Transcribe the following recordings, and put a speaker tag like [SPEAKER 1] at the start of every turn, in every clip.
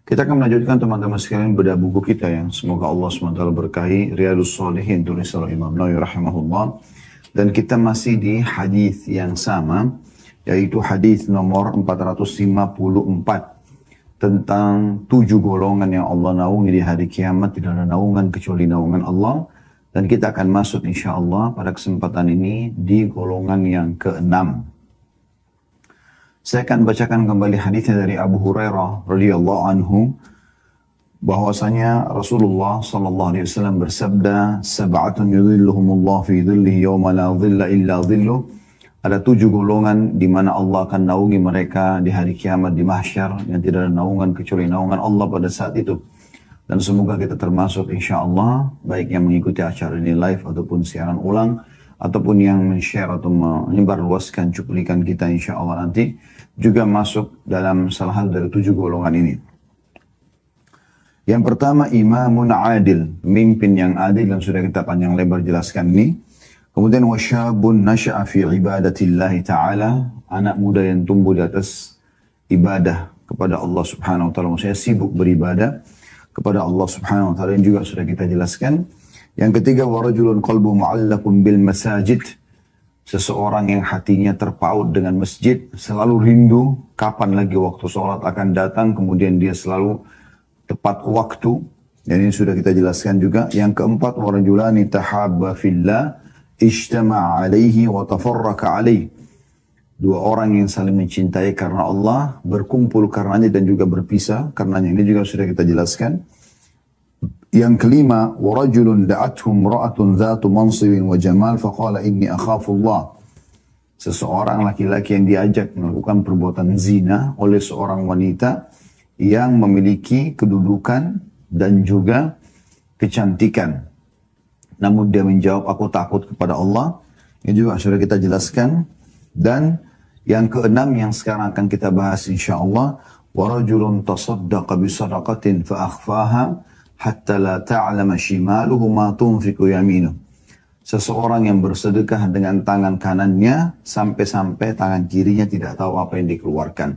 [SPEAKER 1] Kita akan melanjutkan teman-teman sekalian bedah buku kita yang semoga Allah SWT berkahi, Riyadhus Shalihin, tulis oleh Imam Nawawi rahimahullah. Dan kita masih di hadis yang sama, yaitu hadis nomor 454 tentang 7 golongan yang Allah naungi di hari kiamat. Tidak ada naungan kecuali naungan Allah. Dan kita akan masuk insya Allah pada kesempatan ini di golongan yang ke-6. Saya akan bacakan kembali hadisnya dari Abu Hurairah radhiyallahu anhu bahwasanya Rasulullah sallallahu alaihi wasallam bersabda, "Sab'atun yudhilluhumullah fi dhillihi yawma la dhilla illa dhilluh." Ada 7 golongan di mana Allah akan naungi mereka di hari kiamat di mahsyar yang tidak ada naungan kecuali naungan Allah pada saat itu. Dan semoga kita termasuk insya Allah baik yang mengikuti acara ini live ataupun siaran ulang ataupun yang men-share atau menyebarluaskan cuplikan kita insya Allah nanti juga masuk dalam salah satu dari 7 golongan ini. Yang pertama, imamun adil, pemimpin yang adil, dan sudah kita panjang lebar jelaskan ini. Kemudian wasyabun nasya'a fi ibadatillahi ta'ala, anak muda yang tumbuh di atas ibadah kepada Allah subhanahu wa ta'ala, maksudnya sibuk beribadah kepada Allah subhanahu wa ta'ala, yang juga sudah kita jelaskan. Yang ketiga, warajulun qalbu mu'allakun bil masajid, seseorang yang hatinya terpaut dengan masjid, selalu rindu kapan lagi waktu sholat akan datang, kemudian dia selalu tepat waktu. Dan ini sudah kita jelaskan juga. Yang keempat, warajulani tahabba fillah ijtama'a alaihi wa tafarraka alaihi, 2 orang yang saling mencintai karena Allah, berkumpul karenanya dan juga berpisah karenanya. Ini juga sudah kita jelaskan. Yang kelima, warajulun da'athum ra'atun dhatu mansibin wa jamal faqala inni akhafullah. Seseorang laki-laki yang diajak melakukan perbuatan zina oleh seorang wanita yang memiliki kedudukan dan juga kecantikan. Namun dia menjawab, aku takut kepada Allah. Ini juga sudah kita jelaskan. Dan yang keenam yang sekarang akan kita bahas insyaAllah, warajulun tasaddaqa bisadaqatin fa akhfaha hatta la ta'lama shimaluhu ma tunfiqu yaminuh. Seseorang yang bersedekah dengan tangan kanannya sampai-sampai tangan kirinya tidak tahu apa yang dikeluarkan.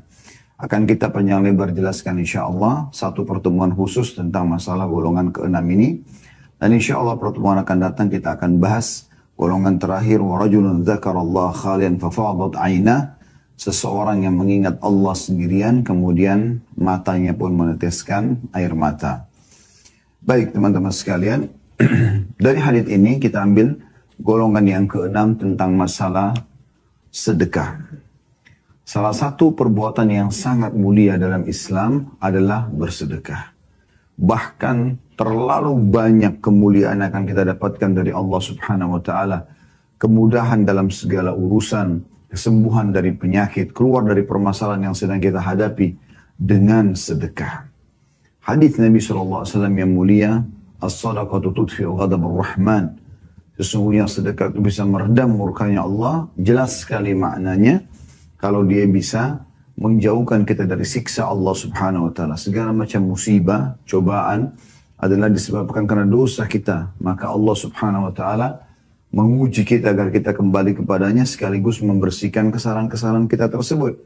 [SPEAKER 1] Akan kita panjang lebar jelaskan insyaAllah satu pertemuan khusus tentang masalah golongan ke-6 ini. Dan insyaAllah pertemuan akan datang kita akan bahas golongan terakhir, warajulun dzakarallaha khalian fafadat ainah, seseorang yang mengingat Allah sendirian kemudian matanya pun meneteskan air mata. Baik teman-teman sekalian, dari hadits ini kita ambil golongan yang ke-6 tentang masalah sedekah. Salah satu perbuatan yang sangat mulia dalam Islam adalah bersedekah. Bahkan terlalu banyak kemuliaan akan kita dapatkan dari Allah subhanahu wa ta'ala. Kemudahan dalam segala urusan, kesembuhan dari penyakit, keluar dari permasalahan yang sedang kita hadapi dengan sedekah. Hadis Nabi SAW yang mulia, as-sadaqatu tudfi'u ghadabur rahman. Sesungguhnya sedekah itu bisa meredam murkanya Allah. Jelas sekali maknanya. Kalau dia bisa menjauhkan kita dari siksa Allah subhanahu wa ta'ala. Segala macam musibah, cobaan adalah disebabkan karena dosa kita. Maka Allah subhanahu wa ta'ala menguji kita agar kita kembali kepadanya sekaligus membersihkan kesalahan-kesalahan kita tersebut.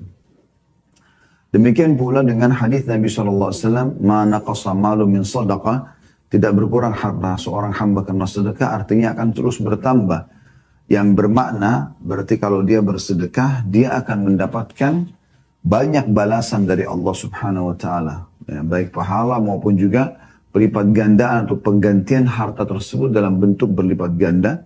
[SPEAKER 1] Demikian pula dengan hadis Nabi SAW, ma naqasa malu min sadaqah, tidak berkurang harta seorang hamba karena sedekah, artinya akan terus bertambah. Yang bermakna, berarti kalau dia bersedekah, dia akan mendapatkan banyak balasan dari Allah subhanahu wa ta'ala. Ya, baik pahala maupun juga pelipat gandaan atau penggantian harta tersebut dalam bentuk berlipat ganda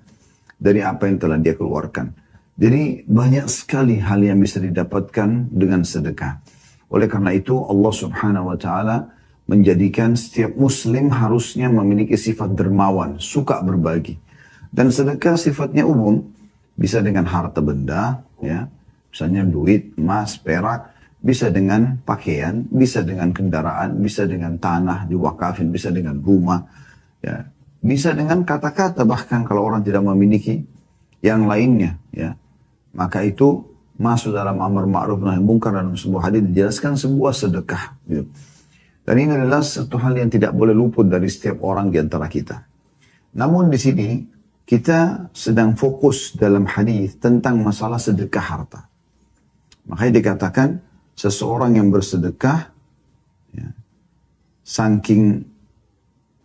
[SPEAKER 1] dari apa yang telah dia keluarkan. Jadi banyak sekali hal yang bisa didapatkan dengan sedekah. Oleh karena itu Allah subhanahu wa ta'ala menjadikan setiap muslim harusnya memiliki sifat dermawan, suka berbagi. Dan sedekah sifatnya umum, bisa dengan harta benda, ya, misalnya duit, emas, perak, bisa dengan pakaian, bisa dengan kendaraan, bisa dengan tanah diwakafin, bisa dengan rumah, ya, bisa dengan kata-kata, bahkan kalau orang tidak memiliki yang lainnya, ya, maka itu masuk dalam amar ma'ruf nahi munkar. Dalam sebuah hadis dijelaskan sebuah sedekah. Gitu. Dan ini adalah satu hal yang tidak boleh luput dari setiap orang di antara kita. Namun di sini kita sedang fokus dalam hadis tentang masalah sedekah harta. Makanya dikatakan seseorang yang bersedekah, ya, saking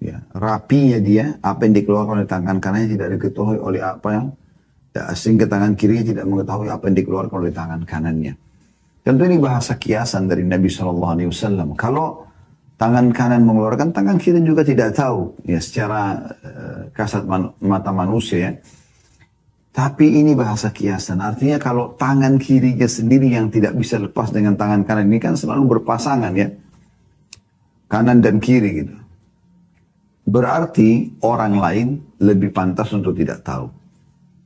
[SPEAKER 1] ya, rapinya dia, apa yang dikeluarkan oleh tangan kanannya tidak diketahui oleh apa yang sehingga tangan kirinya tidak mengetahui apa yang dikeluarkan oleh tangan kanannya. Tentu ini bahasa kiasan dari Nabi SAW. Kalau tangan kanan mengeluarkan, tangan kiri juga tidak tahu ya secara kasat mata manusia ya. Tapi ini bahasa kiasan. Artinya kalau tangan kirinya sendiri yang tidak bisa lepas dengan tangan kanan ini kan selalu berpasangan ya. Kanan dan kiri gitu. Berarti orang lain lebih pantas untuk tidak tahu.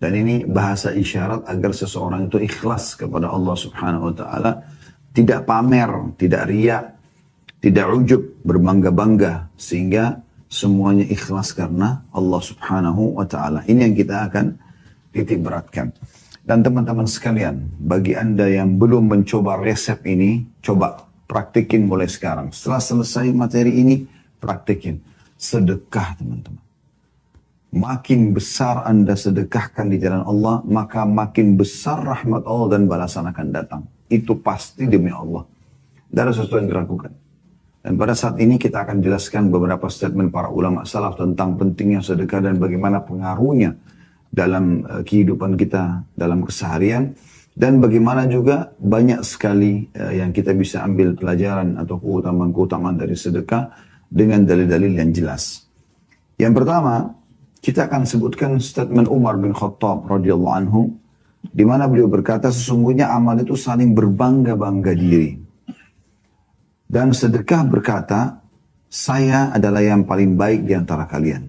[SPEAKER 1] Dan ini bahasa isyarat agar seseorang itu ikhlas kepada Allah Subhanahu wa taala, tidak pamer, tidak riya, tidak ujub, berbangga-bangga sehingga semuanya ikhlas karena Allah Subhanahu wa taala. Ini yang kita akan titik beratkan. Dan teman-teman sekalian, bagi Anda yang belum mencoba resep ini, coba praktikin mulai sekarang. Setelah selesai materi ini, praktikin. Sedekah, teman-teman. Makin besar Anda sedekahkan di jalan Allah, maka makin besar rahmat Allah dan balasan akan datang. Itu pasti demi Allah. Tidak ada sesuatu yang dilakukan. Dan pada saat ini kita akan jelaskan beberapa statement para ulama salaf tentang pentingnya sedekah dan bagaimana pengaruhnya dalam kehidupan kita, dalam keseharian. Dan bagaimana juga banyak sekali yang kita bisa ambil pelajaran atau keutamaan-keutamaan dari sedekah dengan dalil-dalil yang jelas. Yang pertama, kita akan sebutkan statement Umar bin Khattab radhiyallahu anhu, di mana beliau berkata sesungguhnya amal itu saling berbangga-bangga diri. Dan sedekah berkata, saya adalah yang paling baik di antara kalian.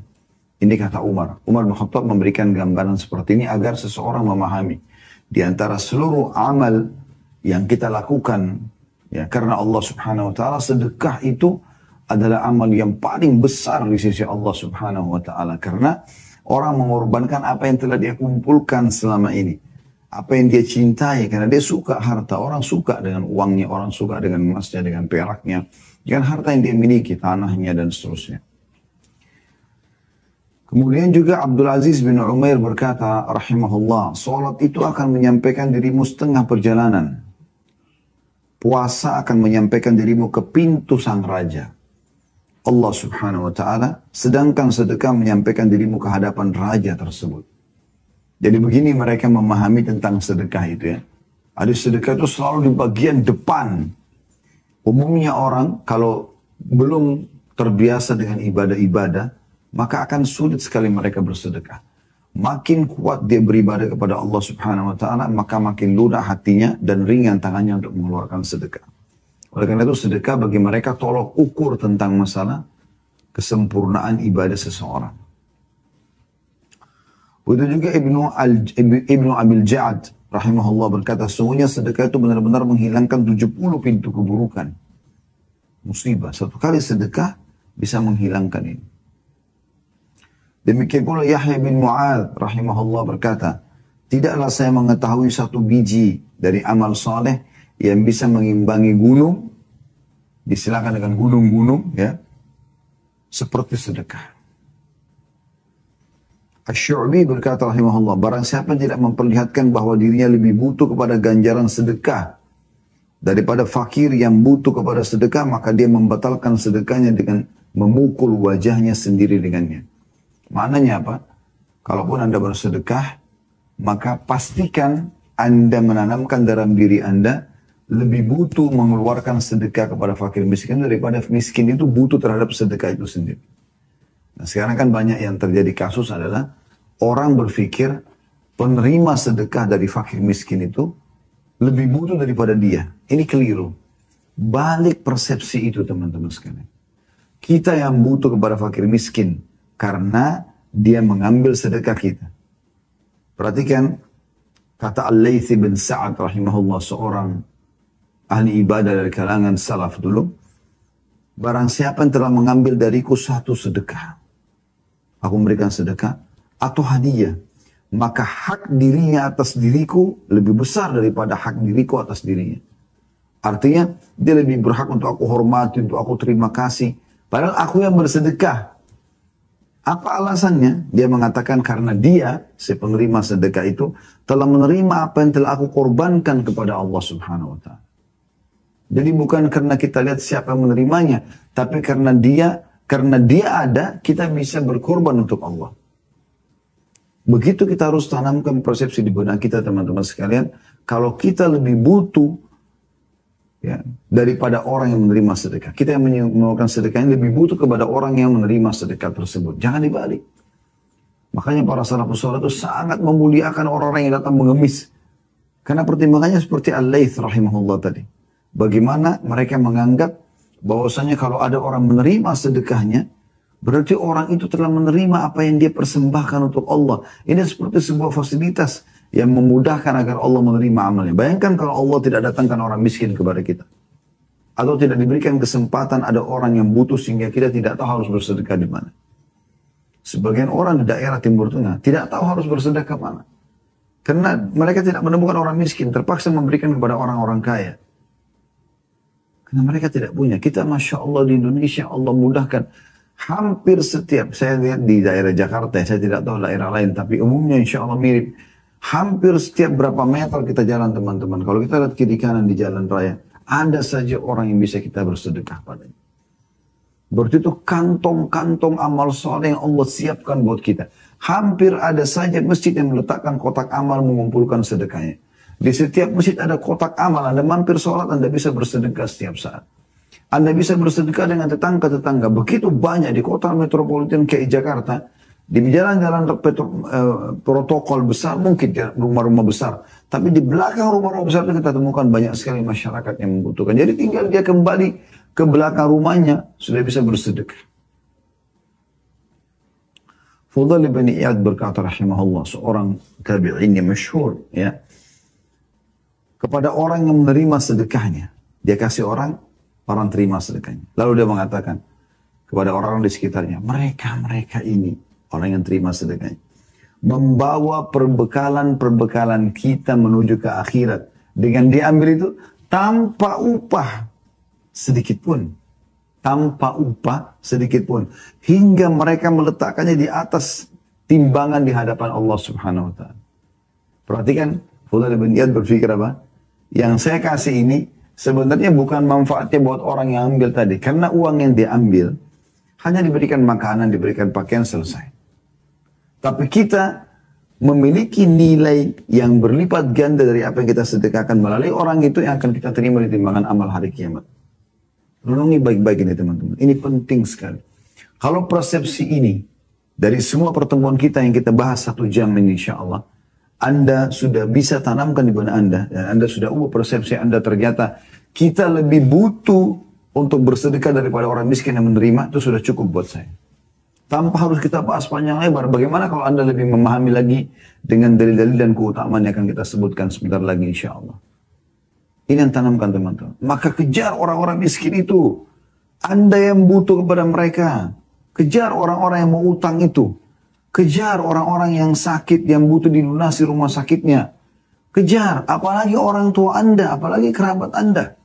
[SPEAKER 1] Ini kata Umar. Umar bin Khattab memberikan gambaran seperti ini agar seseorang memahami. Di antara seluruh amal yang kita lakukan, ya, karena Allah Subhanahu wa taala, sedekah itu adalah amal yang paling besar di sisi Allah Subhanahu wa taala, karena orang mengorbankan apa yang telah dia kumpulkan selama ini, apa yang dia cintai, karena dia suka harta. Orang suka dengan uangnya, orang suka dengan emasnya, dengan peraknya, dengan harta yang dia miliki, tanahnya dan seterusnya. Kemudian juga Abdul Aziz bin Umair berkata rahimahullah, salat itu akan menyampaikan dirimu setengah perjalanan, puasa akan menyampaikan dirimu ke pintu sang raja Allah Subhanahu wa taala, sedangkan sedekah menyampaikan dirimu ke hadapan raja tersebut. Jadi begini mereka memahami tentang sedekah itu ya. Ada sedekah itu selalu di bagian depan. Umumnya orang kalau belum terbiasa dengan ibadah-ibadah, maka akan sulit sekali mereka bersedekah. Makin kuat dia beribadah kepada Allah Subhanahu wa taala, maka makin lunak hatinya dan ringan tangannya untuk mengeluarkan sedekah. Oleh karena itu sedekah bagi mereka tolok ukur tentang masalah kesempurnaan ibadah seseorang. Begitu juga Ibnu Abil Ja'ad rahimahullah berkata, sesungguhnya sedekah itu benar-benar menghilangkan 70 pintu keburukan. Musibah. Satu kali sedekah bisa menghilangkan ini. Demikian pula Yahya bin Mu'adz rahimahullah berkata, tidaklah saya mengetahui satu biji dari amal saleh yang bisa mengimbangi gunung, disilakan dengan gunung-gunung ya, seperti sedekah. Asy-Syu'bi berkata rahimahullah, barang siapa tidak memperlihatkan bahwa dirinya lebih butuh kepada ganjaran sedekah daripada fakir yang butuh kepada sedekah, maka dia membatalkan sedekahnya dengan memukul wajahnya sendiri dengannya. Maknanya apa? Kalaupun Anda bersedekah, maka pastikan Anda menanamkan dalam diri Anda lebih butuh mengeluarkan sedekah kepada fakir miskin daripada miskin itu butuh terhadap sedekah itu sendiri. Nah sekarang kan banyak yang terjadi kasus adalah orang berpikir penerima sedekah dari fakir miskin itu lebih butuh daripada dia. Ini keliru. Balik persepsi itu teman-teman sekalian. Kita yang butuh kepada fakir miskin karena dia mengambil sedekah kita. Perhatikan kata Al-Laythi bin Sa'ad rahimahullah, seorang ahli ibadah dari kalangan salaf dulu. Barang siapa yang telah mengambil dariku satu sedekah, aku memberikan sedekah atau hadiah, maka hak dirinya atas diriku lebih besar daripada hak diriku atas dirinya. Artinya dia lebih berhak untuk aku hormati, untuk aku terima kasih. Padahal aku yang bersedekah. Apa alasannya? Dia mengatakan karena dia, si penerima sedekah itu, telah menerima apa yang telah aku korbankan kepada Allah Subhanahu wa ta'ala. Jadi bukan karena kita lihat siapa yang menerimanya, tapi karena dia ada, kita bisa berkorban untuk Allah. Begitu kita harus tanamkan persepsi di benak kita, teman-teman sekalian. Kalau kita lebih butuh ya, daripada orang yang menerima sedekah, kita yang mengeluarkan sedekah ini lebih butuh kepada orang yang menerima sedekah tersebut. Jangan dibalik. Makanya para salafus saleh itu sangat memuliakan orang-orang yang datang mengemis. Karena pertimbangannya seperti Al-Laits rahimahullah tadi. Bagaimana mereka menganggap bahwasanya kalau ada orang menerima sedekahnya, berarti orang itu telah menerima apa yang dia persembahkan untuk Allah. Ini seperti sebuah fasilitas yang memudahkan agar Allah menerima amalnya. Bayangkan kalau Allah tidak datangkan orang miskin kepada kita. Atau tidak diberikan kesempatan ada orang yang butuh sehingga kita tidak tahu harus bersedekah di mana. Sebagian orang di daerah Timur Tengah tidak tahu harus bersedekah mana. Karena mereka tidak menemukan orang miskin, terpaksa memberikan kepada orang-orang kaya. Karena mereka tidak punya. Kita Masya Allah di Indonesia, Allah mudahkan. Hampir setiap, saya lihat di daerah Jakarta, saya tidak tahu daerah lain, tapi umumnya insya Allah mirip. Hampir setiap berapa meter kita jalan teman-teman. Kalau kita lihat kiri kanan di jalan raya, ada saja orang yang bisa kita bersedekah padanya. Berarti itu kantong-kantong amal soleh yang Allah siapkan buat kita. Hampir ada saja masjid yang meletakkan kotak amal mengumpulkan sedekahnya. Di setiap masjid ada kotak amal, Anda mampir sholat, Anda bisa bersedekah setiap saat. Anda bisa bersedekah dengan tetangga-tetangga. Begitu banyak di kota metropolitan kayak Jakarta, di jalan-jalan protokol besar, mungkin rumah-rumah besar. Tapi di belakang rumah-rumah besar itu kita temukan banyak sekali masyarakat yang membutuhkan. Jadi tinggal dia kembali ke belakang rumahnya, sudah bisa bersedekah. Fudail bin Iyad berkata rahimahullah, seorang tabi'in yang masyhur, ya, kepada orang yang menerima sedekahnya, dia kasih orang terima sedekahnya. Lalu dia mengatakan kepada orang-orang di sekitarnya, mereka ini, orang yang terima sedekahnya, membawa perbekalan kita menuju ke akhirat. Dengan diambil itu, tanpa upah sedikit pun. Tanpa upah sedikit pun. Hingga mereka meletakkannya di atas timbangan di hadapan Allah subhanahu wa ta'ala. Perhatikan, Fudail bin Iyad berpikir apa? Yang saya kasih ini sebenarnya bukan manfaatnya buat orang yang ambil tadi. Karena uang yang dia ambil hanya diberikan makanan, diberikan pakaian, selesai. Tapi kita memiliki nilai yang berlipat ganda dari apa yang kita sedekahkan melalui orang itu yang akan kita terima di timbangan amal hari kiamat. Renungi baik-baik ini teman-teman. Ini penting sekali. Kalau persepsi ini dari semua pertemuan kita yang kita bahas 1 jam ini insya Allah, Anda sudah bisa tanamkan di benak Anda, dan Anda sudah ubah persepsi Anda, ternyata kita lebih butuh untuk bersedekah daripada orang miskin yang menerima, itu sudah cukup buat saya. Tanpa harus kita bahas panjang lebar. Bagaimana kalau Anda lebih memahami lagi dengan dalil-dalil dan keutamaan yang akan kita sebutkan sebentar lagi insya Allah. Ini yang tanamkan teman-teman. Maka kejar orang-orang miskin itu. Anda yang butuh kepada mereka. Kejar orang-orang yang mau utang itu. Kejar orang-orang yang sakit, yang butuh dilunasi rumah sakitnya. Kejar, apalagi orang tua Anda, apalagi kerabat Anda.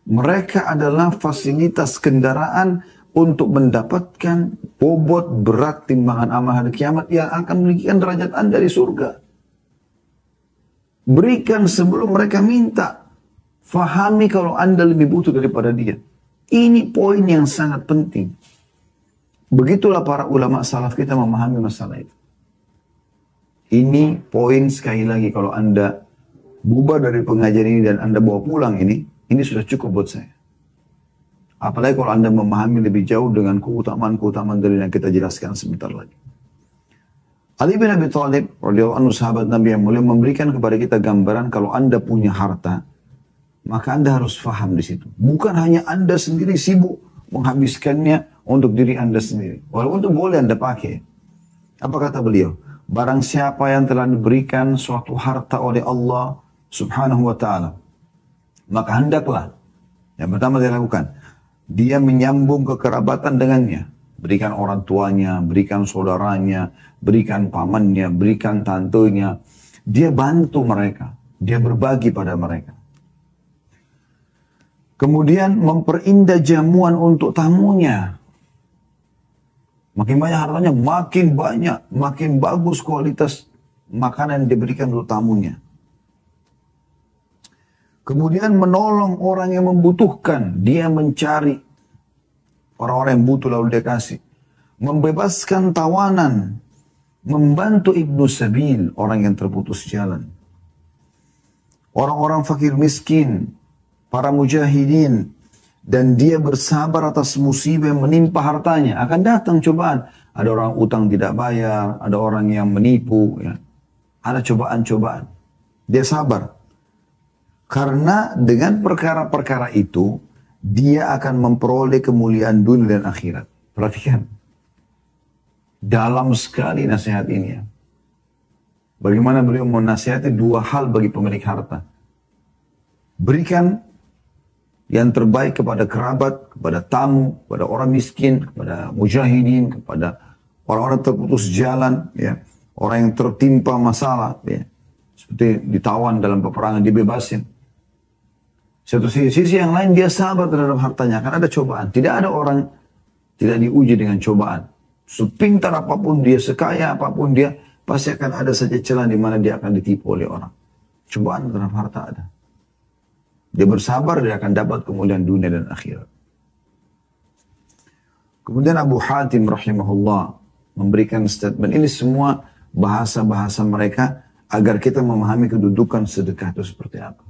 [SPEAKER 1] Mereka adalah fasilitas kendaraan untuk mendapatkan bobot berat timbangan amal hari kiamat yang akan meninggikan derajat Anda di surga. Berikan sebelum mereka minta. Fahami kalau Anda lebih butuh daripada dia. Ini poin yang sangat penting. Begitulah para ulama salaf kita memahami masalah itu. Ini poin sekali lagi, kalau Anda bubar dari pengajian ini dan Anda bawa pulang ini sudah cukup buat saya. Apalagi kalau Anda memahami lebih jauh dengan keutamaan-keutamaan dari yang kita jelaskan sebentar lagi. Ali bin Abi Thalib, radhiyallahu anhu, sahabat Nabi yang mulia, memberikan kepada kita gambaran kalau Anda punya harta, maka Anda harus faham di situ. Bukan hanya Anda sendiri sibuk menghabiskannya untuk diri Anda sendiri. Walaupun itu boleh Anda pakai. Apa kata beliau? Barang siapa yang telah diberikan suatu harta oleh Allah subhanahu wa ta'ala, maka hendaklah yang pertama dia lakukan, dia menyambung kekerabatan dengannya. Berikan orang tuanya, berikan saudaranya, berikan pamannya, berikan tantenya. Dia bantu mereka. Dia berbagi pada mereka. Kemudian memperindah jamuan untuk tamunya. Makin banyak hartanya, makin bagus kualitas makanan yang diberikan untuk tamunya. Kemudian menolong orang yang membutuhkan. Dia mencari orang-orang yang butuh lalu dia kasih. Membebaskan tawanan. Membantu Ibnu Sabil, orang yang terputus jalan. Orang-orang fakir miskin. Para mujahidin. Dan dia bersabar atas musibah yang menimpa hartanya. Akan datang cobaan. Ada orang utang tidak bayar. Ada orang yang menipu. Ya. Ada cobaan-cobaan. Dia sabar. Karena dengan perkara-perkara itu, dia akan memperoleh kemuliaan dunia dan akhirat. Perhatikan. Dalam sekali nasihat ini ya. Bagaimana beliau menasihati dua hal bagi pemilik harta. Berikan yang terbaik kepada kerabat, kepada tamu, kepada orang miskin, kepada mujahidin, kepada orang-orang terputus jalan, ya, orang yang tertimpa masalah, ya, seperti ditawan dalam peperangan, dibebasin. Satu sisi yang lain dia sabar terhadap hartanya, karena ada cobaan. Tidak ada orang tidak diuji dengan cobaan. Sepintar apapun dia, sekaya apapun dia, pasti akan ada saja celah di mana dia akan ditipu oleh orang. Cobaan terhadap harta ada. Dia bersabar, dia akan dapat kemuliaan dunia dan akhirat. Kemudian Abu Hatim rahimahullah memberikan statement. Ini semua bahasa-bahasa mereka agar kita memahami kedudukan sedekah itu seperti apa.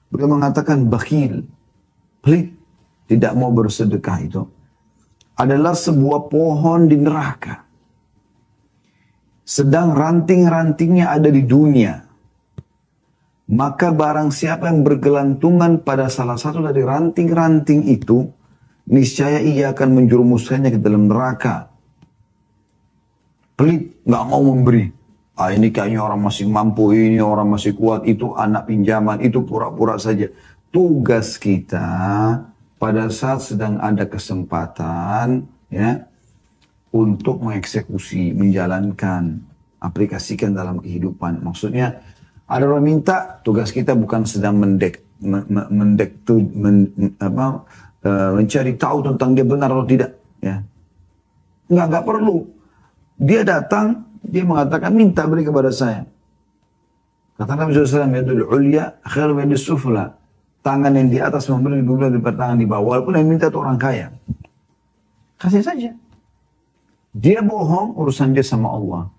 [SPEAKER 1] Beliau mengatakan bakhil, pelit, tidak mau bersedekah itu adalah sebuah pohon di neraka. Sedang ranting-rantingnya ada di dunia. Maka barang siapa yang bergelantungan pada salah satu dari ranting-ranting itu, niscaya ia akan menjerumuskannya ke dalam neraka. Pelit, nggak mau memberi. Ah, ini kayaknya orang masih mampu, ini orang masih kuat, itu anak pinjaman, itu pura-pura saja. Tugas kita pada saat sedang ada kesempatan, ya, untuk mengeksekusi, menjalankan, aplikasikan dalam kehidupan. Maksudnya, ada orang minta, tugas kita bukan sedang mencari tahu tentang dia benar atau tidak. Ya. Nggak perlu. Dia datang, dia mengatakan, minta beri kepada saya. Kata Nabi SAW, yadul ulya, khairu yadul sufla. Tangan yang di atas memberi lebih baik daripada tangan di bawah. Walaupun yang minta itu orang kaya. Kasih saja. Dia bohong, urusan dia sama Allah.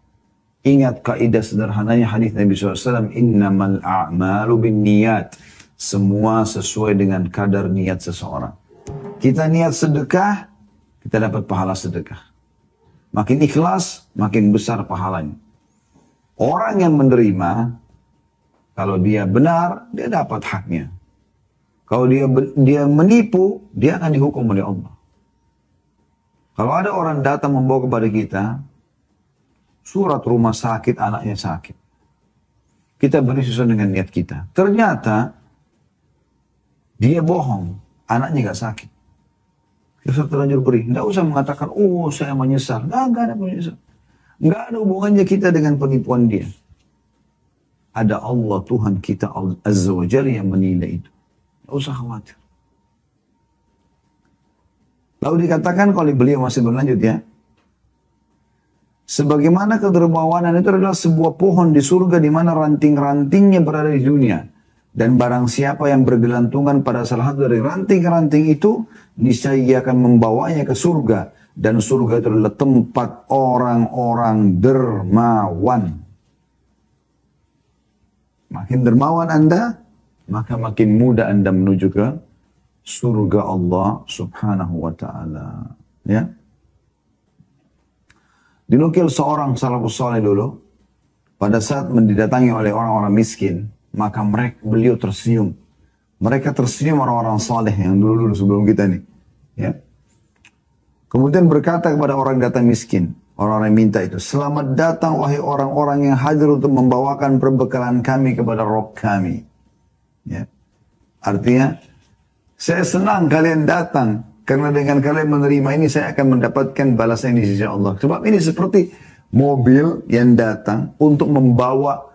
[SPEAKER 1] Ingat kaidah sederhananya hadis Nabi SAW, innamal a'malu bin niyat. Semua sesuai dengan kadar niat seseorang. Kita niat sedekah, kita dapat pahala sedekah. Makin ikhlas, makin besar pahalanya. Orang yang menerima, kalau dia benar, dia dapat haknya. Kalau dia menipu, dia akan dihukum oleh Allah. Kalau ada orang datang membawa kepada kita, surat rumah sakit, anaknya sakit. Kita beri sesuai dengan niat kita. Ternyata, dia bohong, anaknya gak sakit. Kita terlanjur beri. Tidak usah mengatakan, oh saya menyesal. Nggak ada menyesal. Nggak ada hubungannya kita dengan penipuan dia. Ada Allah Tuhan kita Azza wa Jalla yang menilai itu. Tidak usah khawatir. Lalu dikatakan kalau beliau masih berlanjut ya. Sebagaimana kedermawanan itu adalah sebuah pohon di surga di mana ranting-rantingnya berada di dunia. Dan barang siapa yang bergelantungan pada salah satu dari ranting-ranting itu, niscaya ia akan membawanya ke surga. Dan surga itu adalah tempat orang-orang dermawan. Makin dermawan Anda, maka makin mudah Anda menuju ke surga Allah subhanahu wa ta'ala. Ya. Dinukil seorang salafus saleh dulu, pada saat didatangi oleh orang-orang miskin, maka beliau tersenyum. Mereka tersenyum orang-orang saleh yang dulu-dulu sebelum kita nih. Ya. Kemudian berkata kepada orang datang miskin, orang-orang yang minta itu, selamat datang wahai orang-orang yang hadir untuk membawakan perbekalan kami kepada Rabb kami. Ya. Artinya, saya senang kalian datang, karena dengan kalian menerima ini saya akan mendapatkan balasan di sisi Allah. Sebab ini seperti mobil yang datang untuk membawa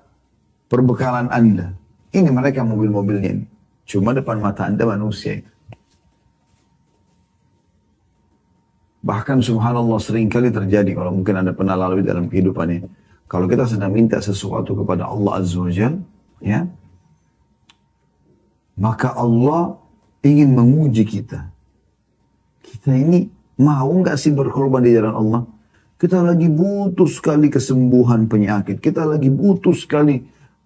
[SPEAKER 1] perbekalan Anda. Ini mereka mobil-mobilnya ini. Cuma depan mata Anda manusia. Bahkan subhanallah seringkali terjadi, kalau mungkin Anda pernah lalui dalam kehidupannya. Kalau kita sedang minta sesuatu kepada Allah Azza wa Jalla, ya, Maka Allah ingin menguji kita. Kita ini mau nggak sih berkorban di jalan Allah? Kita lagi butuh sekali kesembuhan penyakit. Kita lagi butuh sekali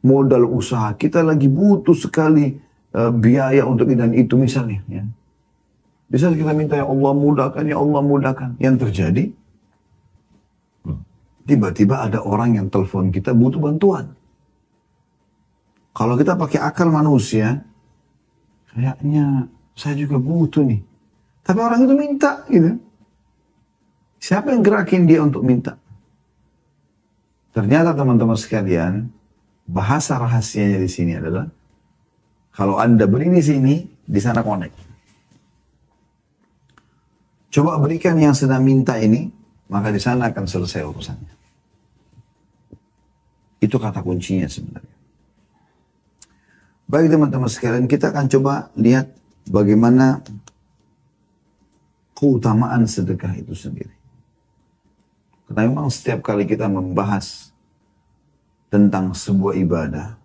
[SPEAKER 1] modal usaha. Kita lagi butuh sekali biaya untuk ini dan itu misalnya. Ya. Bisa kita minta ya Allah mudahkan, ya Allah mudahkan. Yang terjadi, tiba-tiba ada orang yang telepon kita butuh bantuan. Kalau kita pakai akal manusia, kayaknya saya juga butuh nih. Tapi orang itu minta gitu. Siapa yang gerakin dia untuk minta? Ternyata teman-teman sekalian, bahasa rahasianya di sini adalah kalau Anda beri di sini, di sana connect. Coba berikan yang sedang minta ini, maka di sana akan selesai urusannya. Itu kata kuncinya sebenarnya. Baik teman-teman sekalian, kita akan coba lihat bagaimana keutamaan sedekah itu sendiri. Karena memang setiap kali kita membahas tentang sebuah ibadah,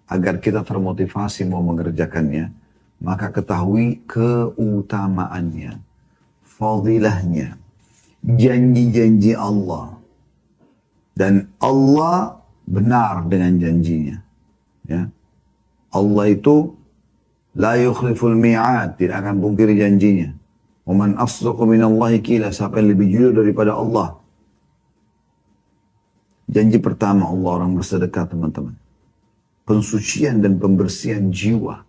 [SPEAKER 1] agar kita termotivasi mau mengerjakannya, maka ketahui keutamaannya, fadilahnya, janji-janji Allah. Dan Allah benar dengan janjinya. Ya. Allah itu la yukhliful mi'ad, tidak akan pungkiri janjinya. Wa man asdaqu minallahi qila, siapa yang lebih jujur daripada Allah? Janji pertama Allah orang bersedekah teman-teman. Pensucian dan pembersihan jiwa.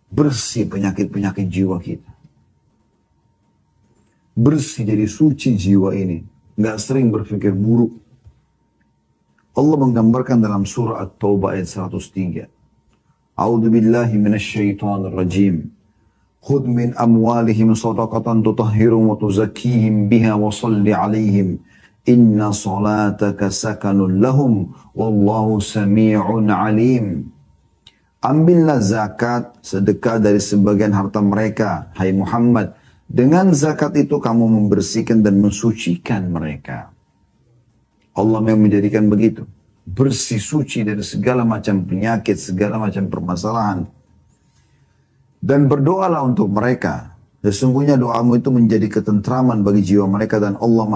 [SPEAKER 1] Bersih penyakit-penyakit jiwa kita. Bersih jadi suci jiwa ini. Nggak sering berpikir buruk. Allah menggambarkan dalam surah At-Taubah ayat 103. A'udzu billahi minasyaitonir rajim. Khudh min amwalihim shadaqatan tutahhiruhum wa tuzakkihim biha wa shalli 'alaihim. Inna salataka sakanun lahum wallahu sami'un alim. Ambillah zakat, sedekah dari sebagian harta mereka, hai Muhammad. Dengan zakat itu kamu membersihkan dan mensucikan mereka. Allah yang menjadikan begitu. Bersih suci dari segala macam penyakit, segala macam permasalahan. Dan berdoalah untuk mereka. Sesungguhnya doamu itu menjadi ketentraman bagi jiwa mereka dan Allah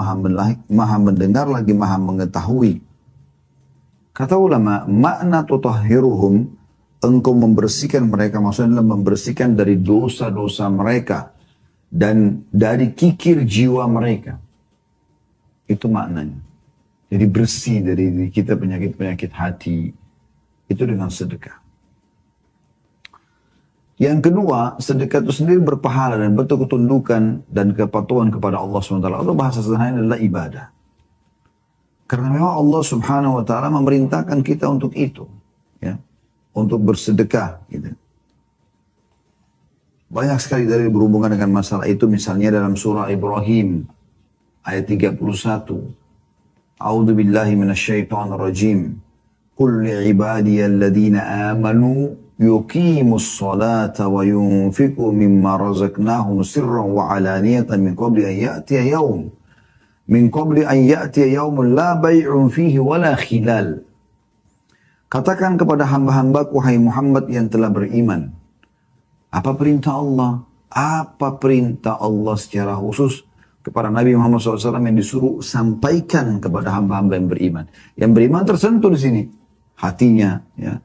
[SPEAKER 1] maha mendengar lagi maha mengetahui. Kata ulama, makna tutahhiruhum, engkau membersihkan mereka, maksudnya adalah membersihkan dari dosa-dosa mereka dan dari kikir jiwa mereka. Itu maknanya. Jadi bersih dari kita penyakit-penyakit hati. Itu dengan sedekah. Yang kedua, sedekah itu sendiri berpahala dan bentuk ketundukan dan kepatuhan kepada Allah SWT. Atau bahasa sederhana adalah ibadah. Karena memang Allah Subhanahu Wa Taala memerintahkan kita untuk itu, ya, untuk bersedekah. Gitu. Banyak sekali dari berhubungan dengan masalah itu, misalnya dalam surah Ibrahim ayat 31. A'udzu billahi minasyaitonir rajim. Qul li'ibadiyalladzina amanu yuqimus salata wa yunfiqu mimma razaqnahum sirran wa alaniyatan min qabli an ya'tiya yawmun la bay'un fihi wala khilal. Katakan kepada hamba-hambaku hai Muhammad yang telah beriman. Apa perintah Allah? Apa perintah Allah secara khusus kepada Nabi Muhammad SAW yang disuruh sampaikan kepada hamba-hamba yang beriman. Yang beriman tersentuh di sini. Hatinya, ya.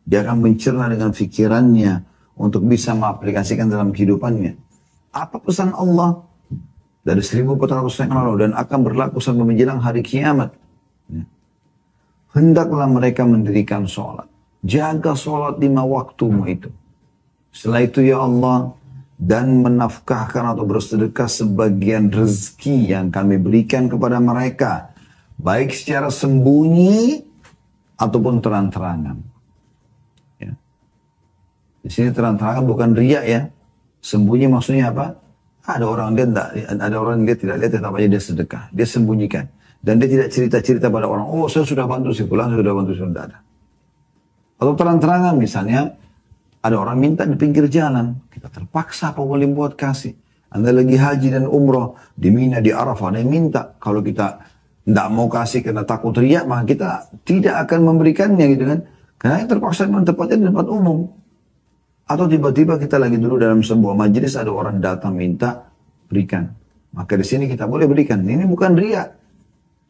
[SPEAKER 1] Dia akan mencerna dengan fikirannya untuk bisa mengaplikasikan dalam kehidupannya. Apa pesan Allah dari 1400 tahun yang lalu dan akan berlaku sampai menjelang hari kiamat? Ya. Hendaklah mereka mendirikan sholat. Jaga sholat 5 waktumu itu. Setelah itu ya Allah, dan menafkahkan atau bersedekah sebagian rezeki yang kami berikan kepada mereka. Baik secara sembunyi ataupun terang-terangan. Di sini terang-terangan bukan riak ya. Sembunyi maksudnya apa? Ada orang dia tidak lihat tetap aja dia sedekah. Dia sembunyikan. Dan dia tidak cerita-cerita pada orang, oh saya sudah bantu si fulan, sudah bantu si fulan. Tidak ada. Atau terang-terangan misalnya, ada orang minta di pinggir jalan. Kita terpaksa apa boleh buat kasih. Anda lagi haji dan umroh. Di Mina, di Arafah, ada yang minta. Kalau kita tidak mau kasih karena takut riak, maka kita tidak akan memberikannya gitu kan. Karena terpaksa memang tempatnya di tempat umum. Atau tiba-tiba kita lagi dulu dalam sebuah majelis ada orang datang minta berikan. Maka di sini kita boleh berikan. Ini bukan riya.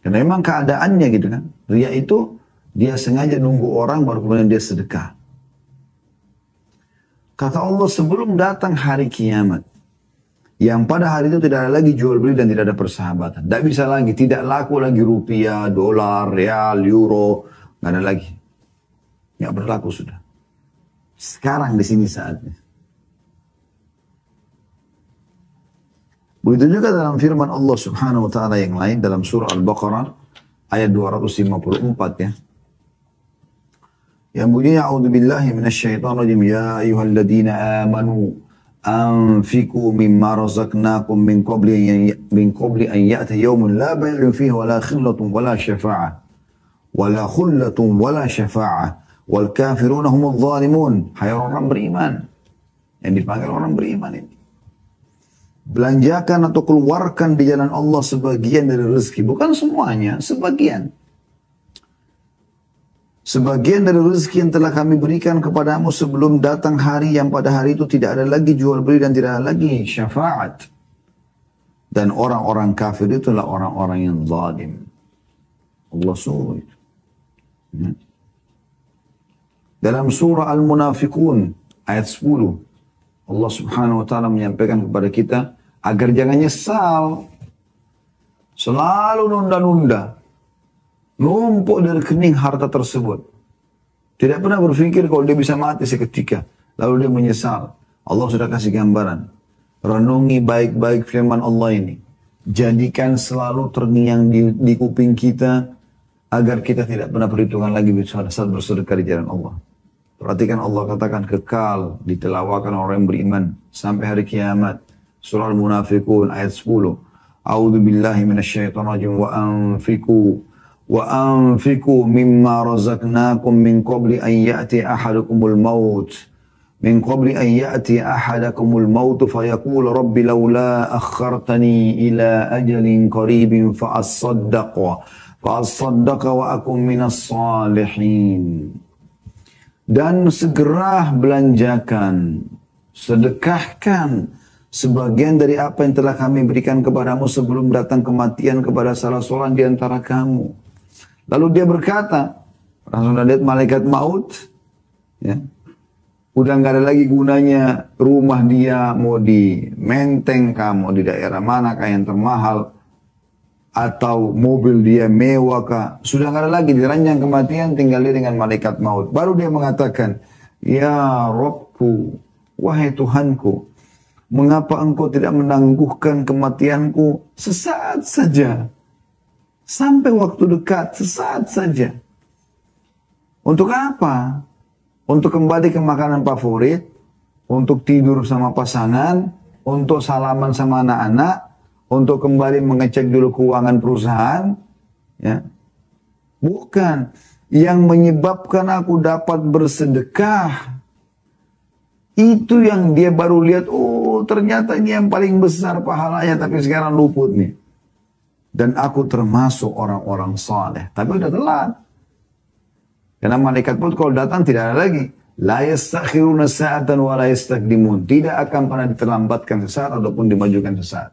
[SPEAKER 1] Karena memang keadaannya gitu kan. Riya itu dia sengaja nunggu orang baru kemudian dia sedekah. Kata Allah sebelum datang hari kiamat. Yang pada hari itu tidak ada lagi jual beli dan tidak ada persahabatan. Tidak bisa lagi. Tidak laku lagi rupiah, dolar, real, euro. Nggak ada lagi. Nggak berlaku sudah. Sekarang di sini saatnya. Begitu juga dalam firman Allah Subhanahu wa taala yang lain dalam surah Al-Baqarah ayat 254 ya. Yang bunyinya a'udzubillahi minasyaitonir rajim ya ayyuhalladzina amanu anfiqu mimma razaqnakum min qabli an ya'ti yawmun la bay'un fihi wala khillatun wala syafa'ah wala khullatun wala syafa'ah wal kafiruna humudz zalimun. Hai orang beriman. Yang dipanggil orang beriman ini. Belanjakan atau keluarkan di jalan Allah sebagian dari rezeki. Bukan semuanya, sebagian. Sebagian dari rezeki yang telah kami berikan kepadamu sebelum datang hari yang pada hari itu tidak ada lagi jual beli dan tidak ada lagi syafaat. Dan orang-orang kafir itulah orang-orang yang zalim. Allah suruh itu. Dalam surah Al-Munafiqun ayat 10. Allah Subhanahu wa taala menyampaikan kepada kita agar jangan nyesal. Selalu nunda-nunda. Numpuk dari kening harta tersebut. Tidak pernah berpikir kalau dia bisa mati seketika. Lalu dia menyesal. Allah sudah kasih gambaran. Renungi baik-baik firman Allah ini. Jadikan selalu terngiang di kuping kita. Agar kita tidak pernah perhitungan lagi saat bersedekah di jalan Allah. Perhatikan Allah katakan kekal ditelawakan orang yang beriman sampai hari kiamat. Surah Al-Munafiqun ayat 10. A'udzu billahi minasyaitonir rajim wa anfiqu mimma razaqnakum min qabli an ya'ti ahadakumul maut. Min qabli an ya'ti ahadakumul maut fayaqul rabbi laula akhartani ila ajalin qaribin fa asaddaqa wa akum minas salihin. Dan segera belanjakan, sedekahkan sebagian dari apa yang telah kami berikan kepadamu sebelum datang kematian kepada salah seorang di antara kamu. Lalu dia berkata, sudah lihat malaikat maut, ya, udah nggak ada lagi gunanya rumah dia mau di Menteng kah, mau di daerah manakah yang termahal, atau mobil dia mewah kah, sudah nggak ada lagi, di ranjang kematian tinggal dia dengan malaikat maut. Baru dia mengatakan, ya Rabbku, wahai Tuhanku, mengapa engkau tidak menangguhkan kematianku sesaat saja, sampai waktu dekat, sesaat saja. Untuk apa? Untuk kembali ke makanan favorit, untuk tidur sama pasangan, untuk salaman sama anak-anak, untuk kembali mengecek dulu keuangan perusahaan, ya. Bukan. Yang menyebabkan aku dapat bersedekah, itu yang dia baru lihat, oh ternyata ini yang paling besar pahalanya, tapi sekarang luput nih. Dan aku termasuk orang-orang saleh. Tapi udah telat. Karena malaikat maut kalau datang tidak ada lagi. La yastakhiruna sa'atan wa la yastakdimun. Tidak akan pernah diterlambatkan sesaat ataupun dimajukan sesaat.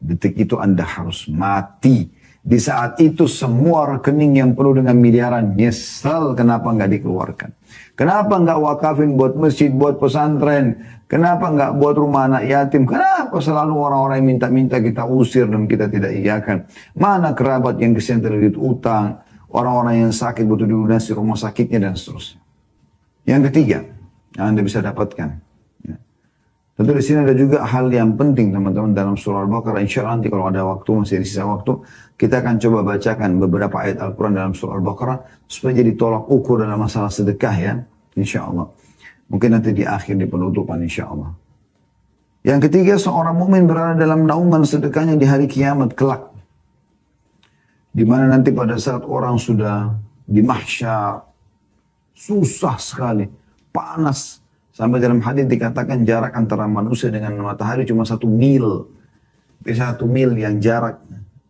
[SPEAKER 1] Detik itu Anda harus mati. Di saat itu semua rekening yang penuh dengan miliaran nyesel kenapa nggak dikeluarkan. Kenapa nggak wakafin buat masjid, buat pesantren. Kenapa nggak buat rumah anak yatim. Kenapa selalu orang-orang yang minta-minta kita usir dan kita tidak iyakan. Mana kerabat yang kesian terlilit utang. Orang-orang yang sakit butuh dilunasi rumah sakitnya dan seterusnya. Yang ketiga yang Anda bisa dapatkan. Tentu di sini ada juga hal yang penting teman-teman dalam surah Al-Baqarah. Insya Allah nanti kalau ada waktu, masih ada sisa waktu, kita akan coba bacakan beberapa ayat Al-Quran dalam surah Al-Baqarah supaya jadi tolak ukur dalam masalah sedekah ya. Insya Allah. Mungkin nanti di akhir di penutupan insya Allah. Yang ketiga, seorang mukmin berada dalam naungan sedekahnya di hari kiamat kelak. Di mana nanti pada saat orang sudah di mahsyar, susah sekali, panas. Sampai dalam hadis dikatakan jarak antara manusia dengan matahari cuma 1 mil. Bisa 1 mil yang jarak,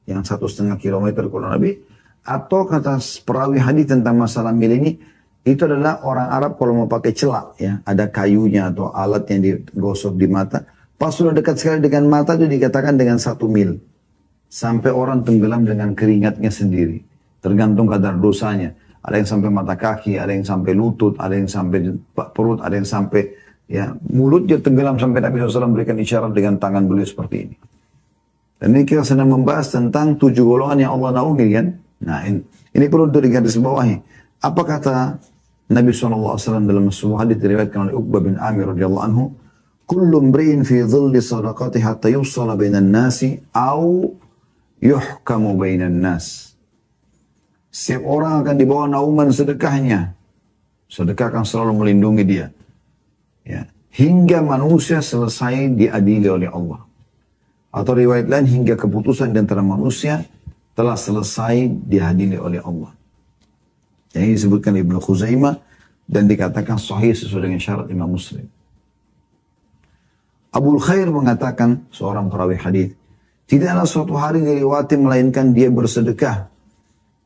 [SPEAKER 1] yang 1,5 kilometer kurang lebih. Atau kata perawi hadis tentang masalah mil ini, itu adalah orang Arab kalau mau pakai celak ya, ada kayunya atau alat yang digosok di mata. Pas sudah dekat sekali dengan mata itu dikatakan dengan 1 mil. Sampai orang tenggelam dengan keringatnya sendiri. Tergantung kadar dosanya. Ada yang sampai mata kaki, ada yang sampai lutut, ada yang sampai perut, ada yang sampai ya mulutnya tenggelam sampai Nabi SAW berikan isyarat dengan tangan beliau seperti ini. Dan ini kita sedang membahas tentang 7 golongan yang Allah naungi kan. Nah ini perlu digarisbawahi. Apa kata Nabi SAW dalam sebuah hadits diriwayatkan oleh Uqbah bin Amir radhiyallahu anhu, "Kullu imri'in fi dhilli sadaqati hatta yusala bainan nasi au yuhkamu bainan nas." Setiap orang akan dibawa naungan sedekahnya. Sedekah akan selalu melindungi dia. Ya, hingga manusia selesai diadili oleh Allah. Atau riwayat lain hingga keputusan di antara manusia telah selesai diadili oleh Allah. Yang ini disebutkan Ibnu Khuzaimah dan dikatakan sahih sesuai dengan syarat Imam Muslim. Abul Khair mengatakan, seorang perawi hadis, tidaklah suatu hari diriwayatkan melainkan dia bersedekah.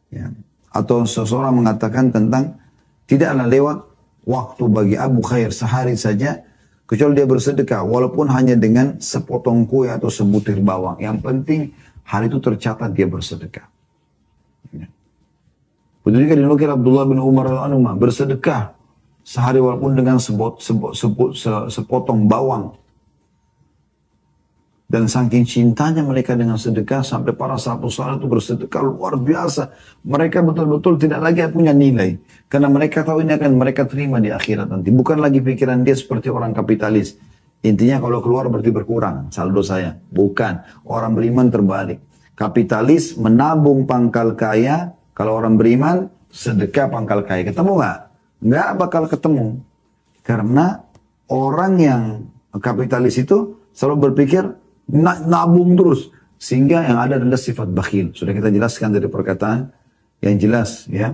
[SPEAKER 1] Ya. Atau seseorang mengatakan tentang tidaklah lewat waktu bagi Abu Khair sehari saja kecuali dia bersedekah walaupun hanya dengan sepotong kue atau sebutir bawang. Yang penting hari itu tercatat dia bersedekah. Ya. Begitu juga dinukil Abdullah bin Umar radhiyallahu bersedekah sehari walaupun dengan sepotong bawang. Dan saking cintanya mereka dengan sedekah sampai para sahabat itu bersedekah luar biasa. Mereka betul-betul tidak lagi punya nilai. Karena mereka tahu ini akan mereka terima di akhirat nanti. Bukan lagi pikiran dia seperti orang kapitalis. Intinya kalau keluar berarti berkurang saldo saya. Bukan. Orang beriman terbalik. Kapitalis menabung pangkal kaya. Kalau orang beriman sedekah pangkal kaya. Ketemu nggak? Nggak bakal ketemu. Karena orang yang kapitalis itu selalu berpikir nabung terus. Sehingga yang ada adalah sifat bakhil. Sudah kita jelaskan dari perkataan yang jelas ya.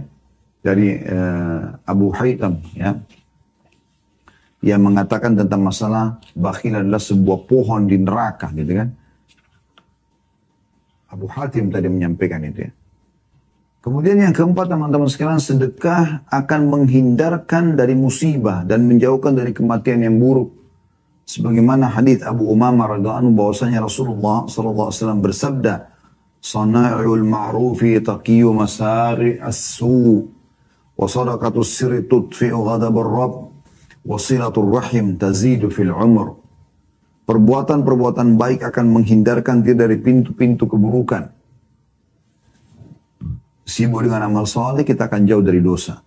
[SPEAKER 1] Dari Abu Haytham ya. Yang mengatakan tentang masalah bakhil adalah sebuah pohon di neraka gitu kan. Abu Hatim tadi menyampaikan itu ya. Kemudian yang keempat teman-teman sekalian, sedekah akan menghindarkan dari musibah dan menjauhkan dari kematian yang buruk. Sebagaimana hadis Abu Umamah radhiyallahu anhu bahwasanya Rasulullah sallallahu alaihi wasallam bersabda, "Sana'ul ma'rufi taqiyu masari as-su, wa sadaqatus sirri tudfi'u ghadabur rabb, wa silatul rahim tazidu fil umr." Perbuatan-perbuatan baik akan menghindarkan dia dari pintu-pintu keburukan. Sibuk dengan amal saleh, kita akan jauh dari dosa.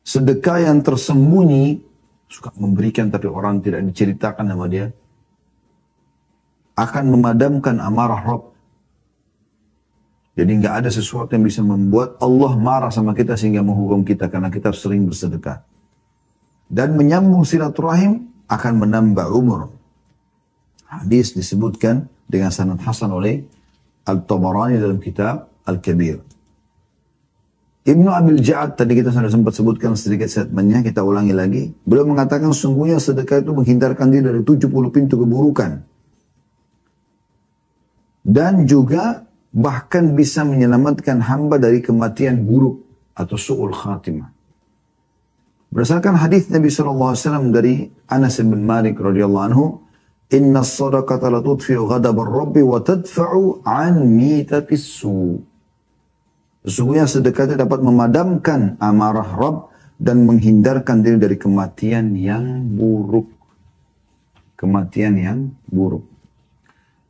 [SPEAKER 1] Sedekah yang tersembunyi, suka memberikan tapi orang tidak diceritakan sama dia, akan memadamkan amarah Rabb. Jadi nggak ada sesuatu yang bisa membuat Allah marah sama kita sehingga menghukum kita karena kita sering bersedekah. Dan menyambung silaturahim akan menambah umur. Hadis disebutkan dengan sanad hasan oleh Al-Tabarani dalam kitab Al-Kabir. Ibnu Abil Ja'ad, tadi kita sudah sempat sebutkan sedikit statementnya, kita ulangi lagi. Beliau mengatakan sungguhnya sedekah itu menghindarkan dia dari 70 pintu keburukan. Dan juga bahkan bisa menyelamatkan hamba dari kematian buruk atau su'ul khatimah. Berdasarkan hadis Nabi SAW dari Anas bin Malik radhiyallahu anhu, "Inna as-sadaqata la tudfi'u ghadabar rabbi wa tadfa'u an mitatis su'." Sesungguhnya sedekah itu dapat memadamkan amarah Rabb dan menghindarkan diri dari kematian yang buruk. Kematian yang buruk.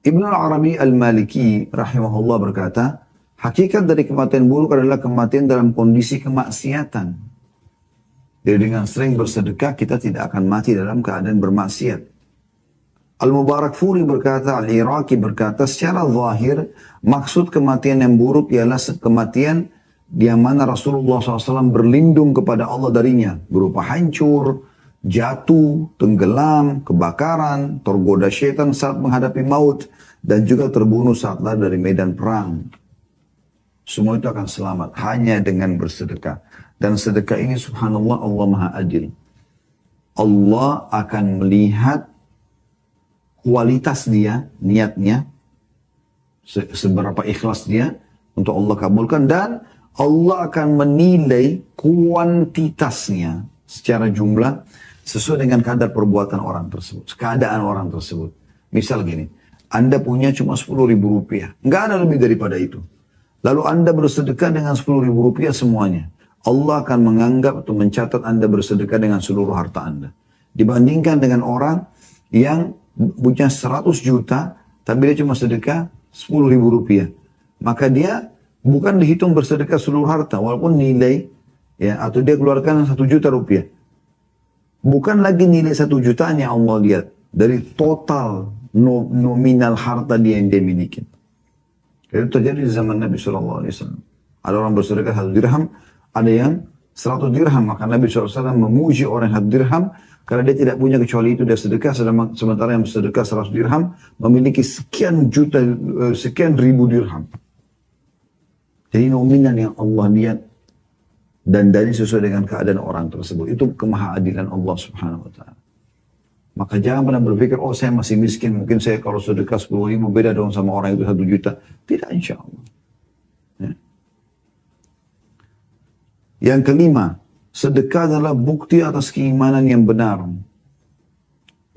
[SPEAKER 1] Ibnu Al-Arabi Al-Maliki rahimahullah berkata, hakikat dari kematian buruk adalah kematian dalam kondisi kemaksiatan. Jadi dengan sering bersedekah kita tidak akan mati dalam keadaan bermaksiat. Al-Mubarakfuri berkata, Al-Iraqi berkata, secara zahir, maksud kematian yang buruk ialah kematian di mana Rasulullah SAW berlindung kepada Allah darinya. Berupa hancur, jatuh, tenggelam, kebakaran, tergoda syaitan saat menghadapi maut, dan juga terbunuh saat lari dari medan perang. Semua itu akan selamat hanya dengan bersedekah. Dan sedekah ini subhanallah Allah Maha Adil. Allah akan melihat kualitas dia, niatnya, seberapa ikhlas dia untuk Allah kabulkan, dan Allah akan menilai kuantitasnya secara jumlah sesuai dengan kadar perbuatan orang tersebut, keadaan orang tersebut. Misal gini, Anda punya cuma 10.000 rupiah, nggak ada lebih daripada itu. Lalu Anda bersedekah dengan 10.000 rupiah semuanya. Allah akan menganggap atau mencatat Anda bersedekah dengan seluruh harta Anda. Dibandingkan dengan orang yang punya 100 juta, tapi dia cuma sedekah 10.000 rupiah. Maka dia bukan dihitung bersedekah seluruh harta, walaupun nilai, ya, atau dia keluarkan 1 juta rupiah. Bukan lagi nilai 1 jutanya Allah lihat, dari total nominal harta dia yang dia miliki. Itu terjadi di zaman Nabi SAW. Ada orang bersedekah 1 dirham, ada yang 100 dirham. Maka Nabi SAW memuji orang 1 dirham, karena dia tidak punya kecuali itu dia sedekah, sementara yang bersedekah 100 dirham memiliki sekian juta, sekian ribu dirham. Jadi nominal yang Allah lihat dan dari sesuai dengan keadaan orang tersebut. Itu kemahaadilan Allah Subhanahu wa Ta'ala. Maka jangan pernah berpikir, oh saya masih miskin, mungkin saya kalau sedekah 10.000 beda dong sama orang itu 1 juta. Tidak, insya Allah. Ya. Yang kelima, sedekah adalah bukti atas keimanan yang benar.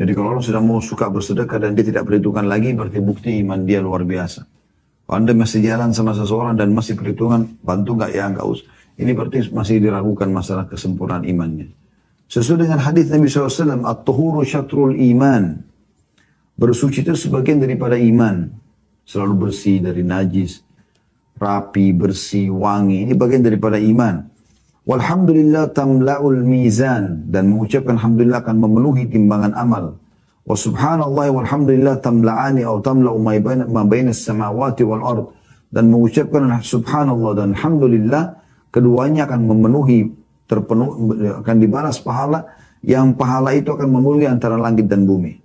[SPEAKER 1] Jadi kalau orang sudah mau suka bersedekah dan dia tidak perhitungkan lagi, berarti bukti iman dia luar biasa. Kalau Anda masih jalan sama seseorang dan masih perhitungan, bantu nggak ya, nggak usah. Ini berarti masih diragukan masalah kesempurnaan imannya. Sesuai dengan hadis Nabi SAW, at-tuhuru syatrul iman. Bersuci itu sebagian daripada iman. Selalu bersih dari najis, rapi, bersih, wangi. Ini bagian daripada iman. Walhamdulillah tamla'ul mizan. Dan mengucapkan alhamdulillah akan memenuhi timbangan amal. Wa subhanallah walhamdulillah tamla'ani atau tamla'u ma baina samawati wal ard. Dan mengucapkan subhanallah dan alhamdulillah, keduanya akan memenuhi, terpenuh, akan dibalas pahala, yang pahala itu akan memenuhi antara langit dan bumi.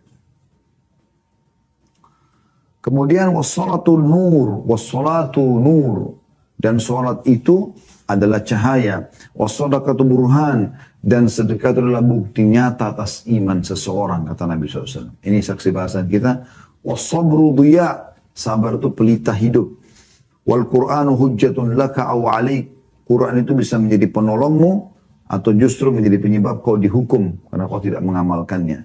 [SPEAKER 1] Kemudian wassalatu nur, dan salat itu adalah cahaya. Wassadaqatu burhan, dan sedekah itu adalah bukti nyata atas iman seseorang, kata Nabi SAW. Ini saksi bahasan kita. Wassabru dhiya, sabar itu pelita hidup. Wal Qur'anu hujjatun laka aw alaik, Quran itu bisa menjadi penolongmu atau justru menjadi penyebab kau dihukum karena kau tidak mengamalkannya.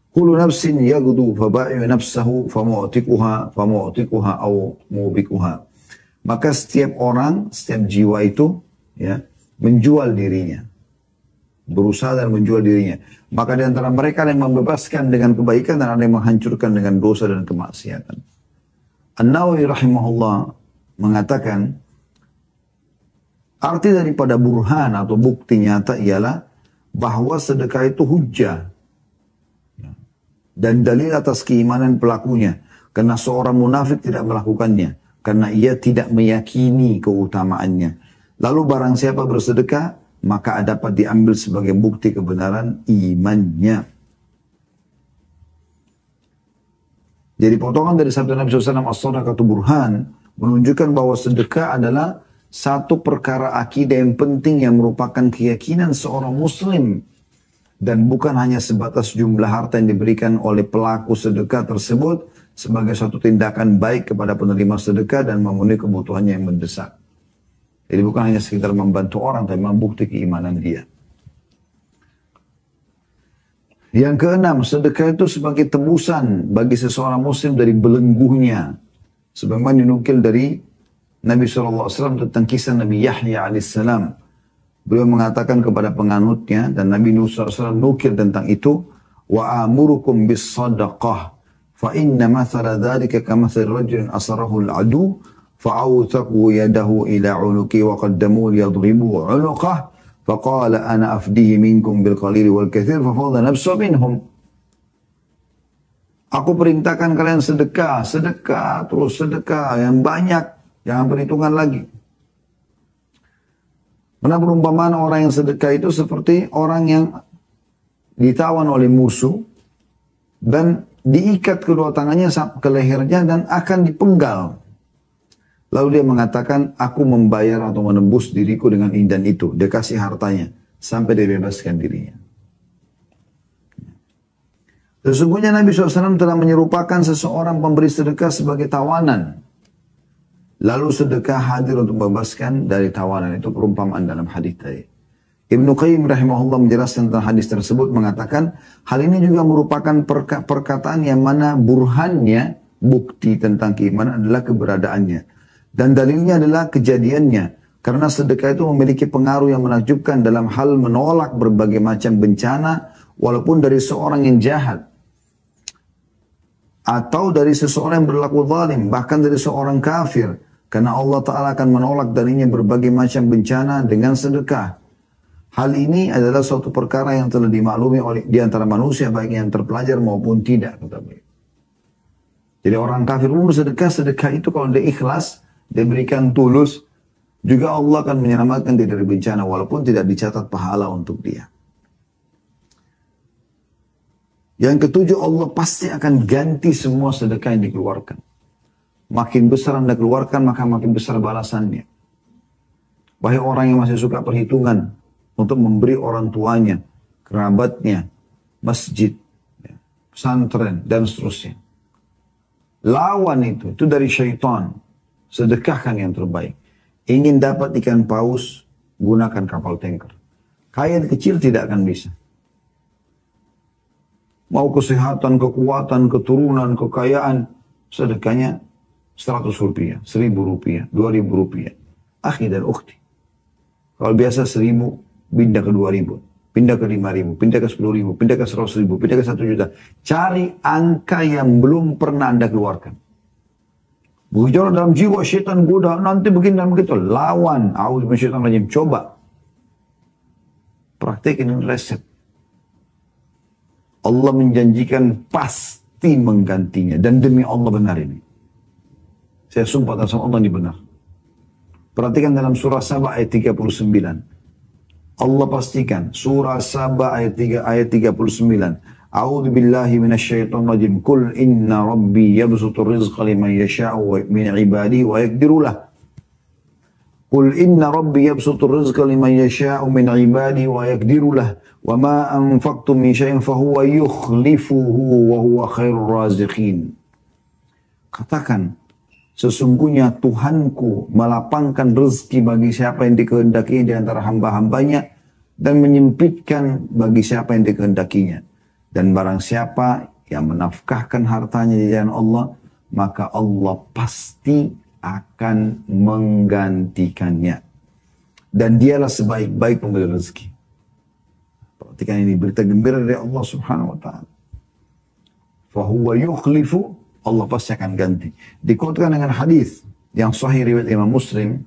[SPEAKER 1] Kullu nafsin yaghdu faba'i'u nafsahu famu'tiquha aw mubikuha. Maka setiap orang, setiap jiwa itu ya menjual dirinya. Berusaha dan menjual dirinya. Maka di antara mereka yang membebaskan dengan kebaikan dan ada yang menghancurkan dengan dosa dan kemaksiatan. An-Nawawi rahimahullah mengatakan, arti daripada burhan atau bukti nyata ialah bahwa sedekah itu hujjah dan dalil atas keimanan pelakunya. Karena seorang munafik tidak melakukannya, karena ia tidak meyakini keutamaannya. Lalu barang siapa bersedekah, maka dapat diambil sebagai bukti kebenaran imannya. Jadi potongan dari sabda Nabi SAW, as-sadaqatu burhan, menunjukkan bahwa sedekah adalah satu perkara akidah yang penting yang merupakan keyakinan seorang muslim. Dan bukan hanya sebatas jumlah harta yang diberikan oleh pelaku sedekah tersebut sebagai suatu tindakan baik kepada penerima sedekah dan memenuhi kebutuhannya yang mendesak. Jadi bukan hanya sekedar membantu orang, tapi memang bukti keimanan dia. Yang keenam, sedekah itu sebagai tebusan bagi seseorang muslim dari belenggunya. Sebagaimana dinukil dari Nabi SAW tentang kisah Nabi Yahya alaihissalam. Beliau mengatakan kepada penganutnya, dan Nabi SAW nukil tentang itu, wa amurukum bis sadaqah, fa inna mathala dhalika kamathal rajulin asarahu al-adu, fa'awthaku yadahu ila unuki wa qaddamu liyadribu unuqah, faqala ana afdihi minkum bil qalili wal kathir, fafadha nafsu minhum. Aku perintahkan kalian sedekah, sedekah, terus sedekah yang banyak. Jangan perhitungan lagi. Karena perumpamaan orang yang sedekah itu seperti orang yang ditawan oleh musuh dan diikat kedua tangannya ke lehernya dan akan dipenggal. Lalu dia mengatakan, aku membayar atau menembus diriku dengan indan itu. Dia kasih hartanya sampai dia bebaskan dirinya. Sesungguhnya Nabi SAW telah menyerupakan seseorang pemberi sedekah sebagai tawanan. lalu sedekah hadir untuk membebaskan dari tawanan. Itu perumpamaan dalam hadis tadi. Ibnu Qayyim rahimahullah menjelaskan tentang hadis tersebut mengatakan hal ini juga merupakan perkataan yang mana burhannya, bukti tentang keimanan adalah keberadaannya. Dan dalilnya adalah kejadiannya. Karena sedekah itu memiliki pengaruh yang menakjubkan dalam hal menolak berbagai macam bencana walaupun dari seorang yang jahat. Atau dari seseorang yang berlaku zalim, bahkan dari seorang kafir. Karena Allah Ta'ala akan menolak darinya berbagai macam bencana dengan sedekah. Hal ini adalah suatu perkara yang telah dimaklumi oleh di antara manusia baik yang terpelajar maupun tidak. Jadi orang kafir pun bersedekah, sedekah itu kalau dia ikhlas, dia berikan tulus, juga Allah akan menyelamatkan dia dari bencana walaupun tidak dicatat pahala untuk dia. Yang ketujuh, Allah pasti akan ganti semua sedekah yang dikeluarkan. Makin besar Anda keluarkan, maka makin besar balasannya. Wahai orang yang masih suka perhitungan, untuk memberi orang tuanya, kerabatnya, masjid, pesantren, dan seterusnya. Lawan itu dari syaitan. Sedekahkan yang terbaik. Ingin dapat ikan paus, gunakan kapal tanker. Kaya kecil tidak akan bisa. Mau kesehatan, kekuatan, keturunan, kekayaan, sedekahnya 100 rupiah, 1000 rupiah, 2000 rupiah. Akhi dan ukhti. Kalau biasa 1000, pindah ke 2000, pindah ke 5000, pindah ke 10.000, pindah ke 100.000, pindah ke 1 juta. Cari angka yang belum pernah Anda keluarkan. Berbicara dalam jiwa syaitan goda, nanti begini dan begitu. Lawan, a'udzubillahi minasyaitonir rajim. Coba. Praktekin resep. Allah menjanjikan pasti menggantinya. Dan demi Allah benar ini. Saya sumpah atas Allah ini benar. Perhatikan dalam surah Saba ayat 39. Allah pastikan surah Saba ayat 39. A'udzu billahi minasyaitonir rajim. Qul inna rabbi yabsutur rizqa liman yasha'u min ibadihi wa yaqdiru lah. Qul inna rabbi yabsutur rizqa liman yasha'u min ibadihi wa yaqdiru lah. Wa ma anfaqtum min syai'in fahuwa yukhlifuhu wa huwa khairur raziqin. Katakan, sesungguhnya Tuhanku melapangkan rezeki bagi siapa yang dikehendaki di antara hamba-hambanya dan menyempitkan bagi siapa yang dikehendakinya. Dan barang siapa yang menafkahkan hartanya di jalan Allah, maka Allah pasti akan menggantikannya. Dan dialah sebaik-baik pemberi rezeki. Perhatikan ini berita gembira dari Allah Subhanahu wa taala. Fahuwa yukhlifu, Allah pasti akan ganti. Dikuatkan dengan hadis yang sahih riwayat Imam Muslim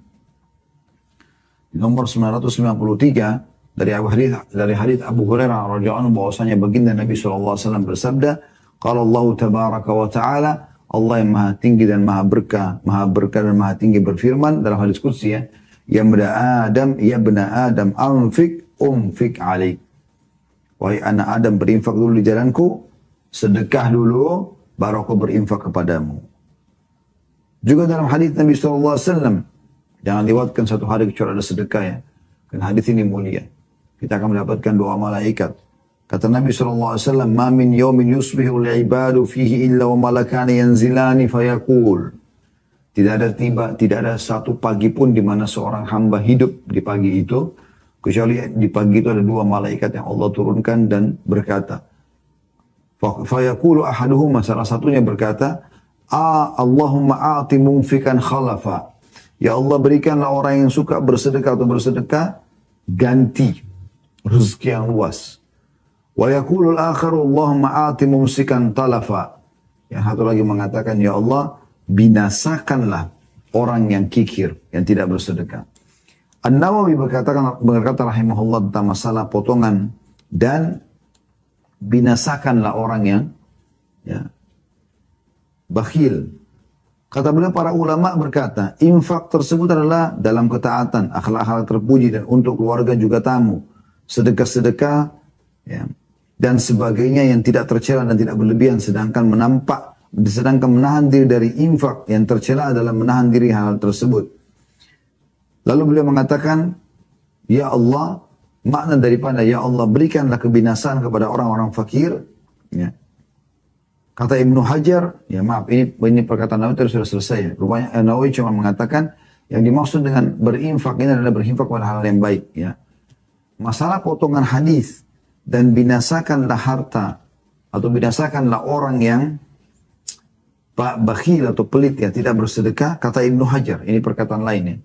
[SPEAKER 1] di nomor 993 dari hadis Abu Hurairah radhiyallahu anhu bahwasanya baginda Nabi SAW bersabda, qala Allah tabaraka wa taala, Allah yang maha tinggi dan maha berkah dan maha tinggi berfirman dalam hadis qudsi ya bena Adam umfik alaik. Wahai anak Adam, berinfak dulu di jalanku, sedekah dulu, baru aku berinfak kepadamu. Juga dalam hadis Nabi SAW, jangan lewatkan satu hari kecuali ada sedekah ya. Karena hadis ini mulia. Kita akan mendapatkan doa malaikat. Kata Nabi SAW, ma min yawmin yusbihu al-ibadu fihi illa wa malakani yanzilani fayaqul. Tidak ada satu pagi pun di mana seorang hamba hidup di pagi itu, kecuali di pagi itu ada dua malaikat yang Allah turunkan dan berkata, fayaqulu ahaduhuma, salah satunya berkata, Allahumma a'ti munfikan khalafa. Ya Allah, berikanlah orang yang suka bersedekah atau bersedekah ganti rezeki yang luas. Wa yaqulul akharu Allahumma a'ti mumsikan talafa. Yang satu lagi mengatakan, ya Allah, binasakanlah orang yang kikir, yang tidak bersedekah. An-Nawawi berkata rahimahullah tentang masalah potongan dan binasakanlah orang yang bakhil. Kata beliau, para ulama berkata, infak tersebut adalah dalam ketaatan, akhlak-akhlak terpuji dan untuk keluarga juga tamu. Sedekah-sedekah dan sebagainya yang tidak tercela dan tidak berlebihan, sedangkan menahan diri dari infak yang tercela adalah menahan diri hal tersebut. Lalu beliau mengatakan, ya Allah, makna daripada ya Allah berikanlah kebinasaan kepada orang-orang fakir, ya. Kata Ibnu Hajar, ya maaf, ini perkataan Nawawi tadi sudah selesai ya. Rupanya Nawawi cuma mengatakan yang dimaksud dengan berinfak ini adalah berinfak pada hal yang baik ya. Masalah potongan hadis dan binasakanlah harta atau binasakanlah orang yang bakhil atau pelit ya, tidak bersedekah, kata Ibnu Hajar, ini perkataan lainnya.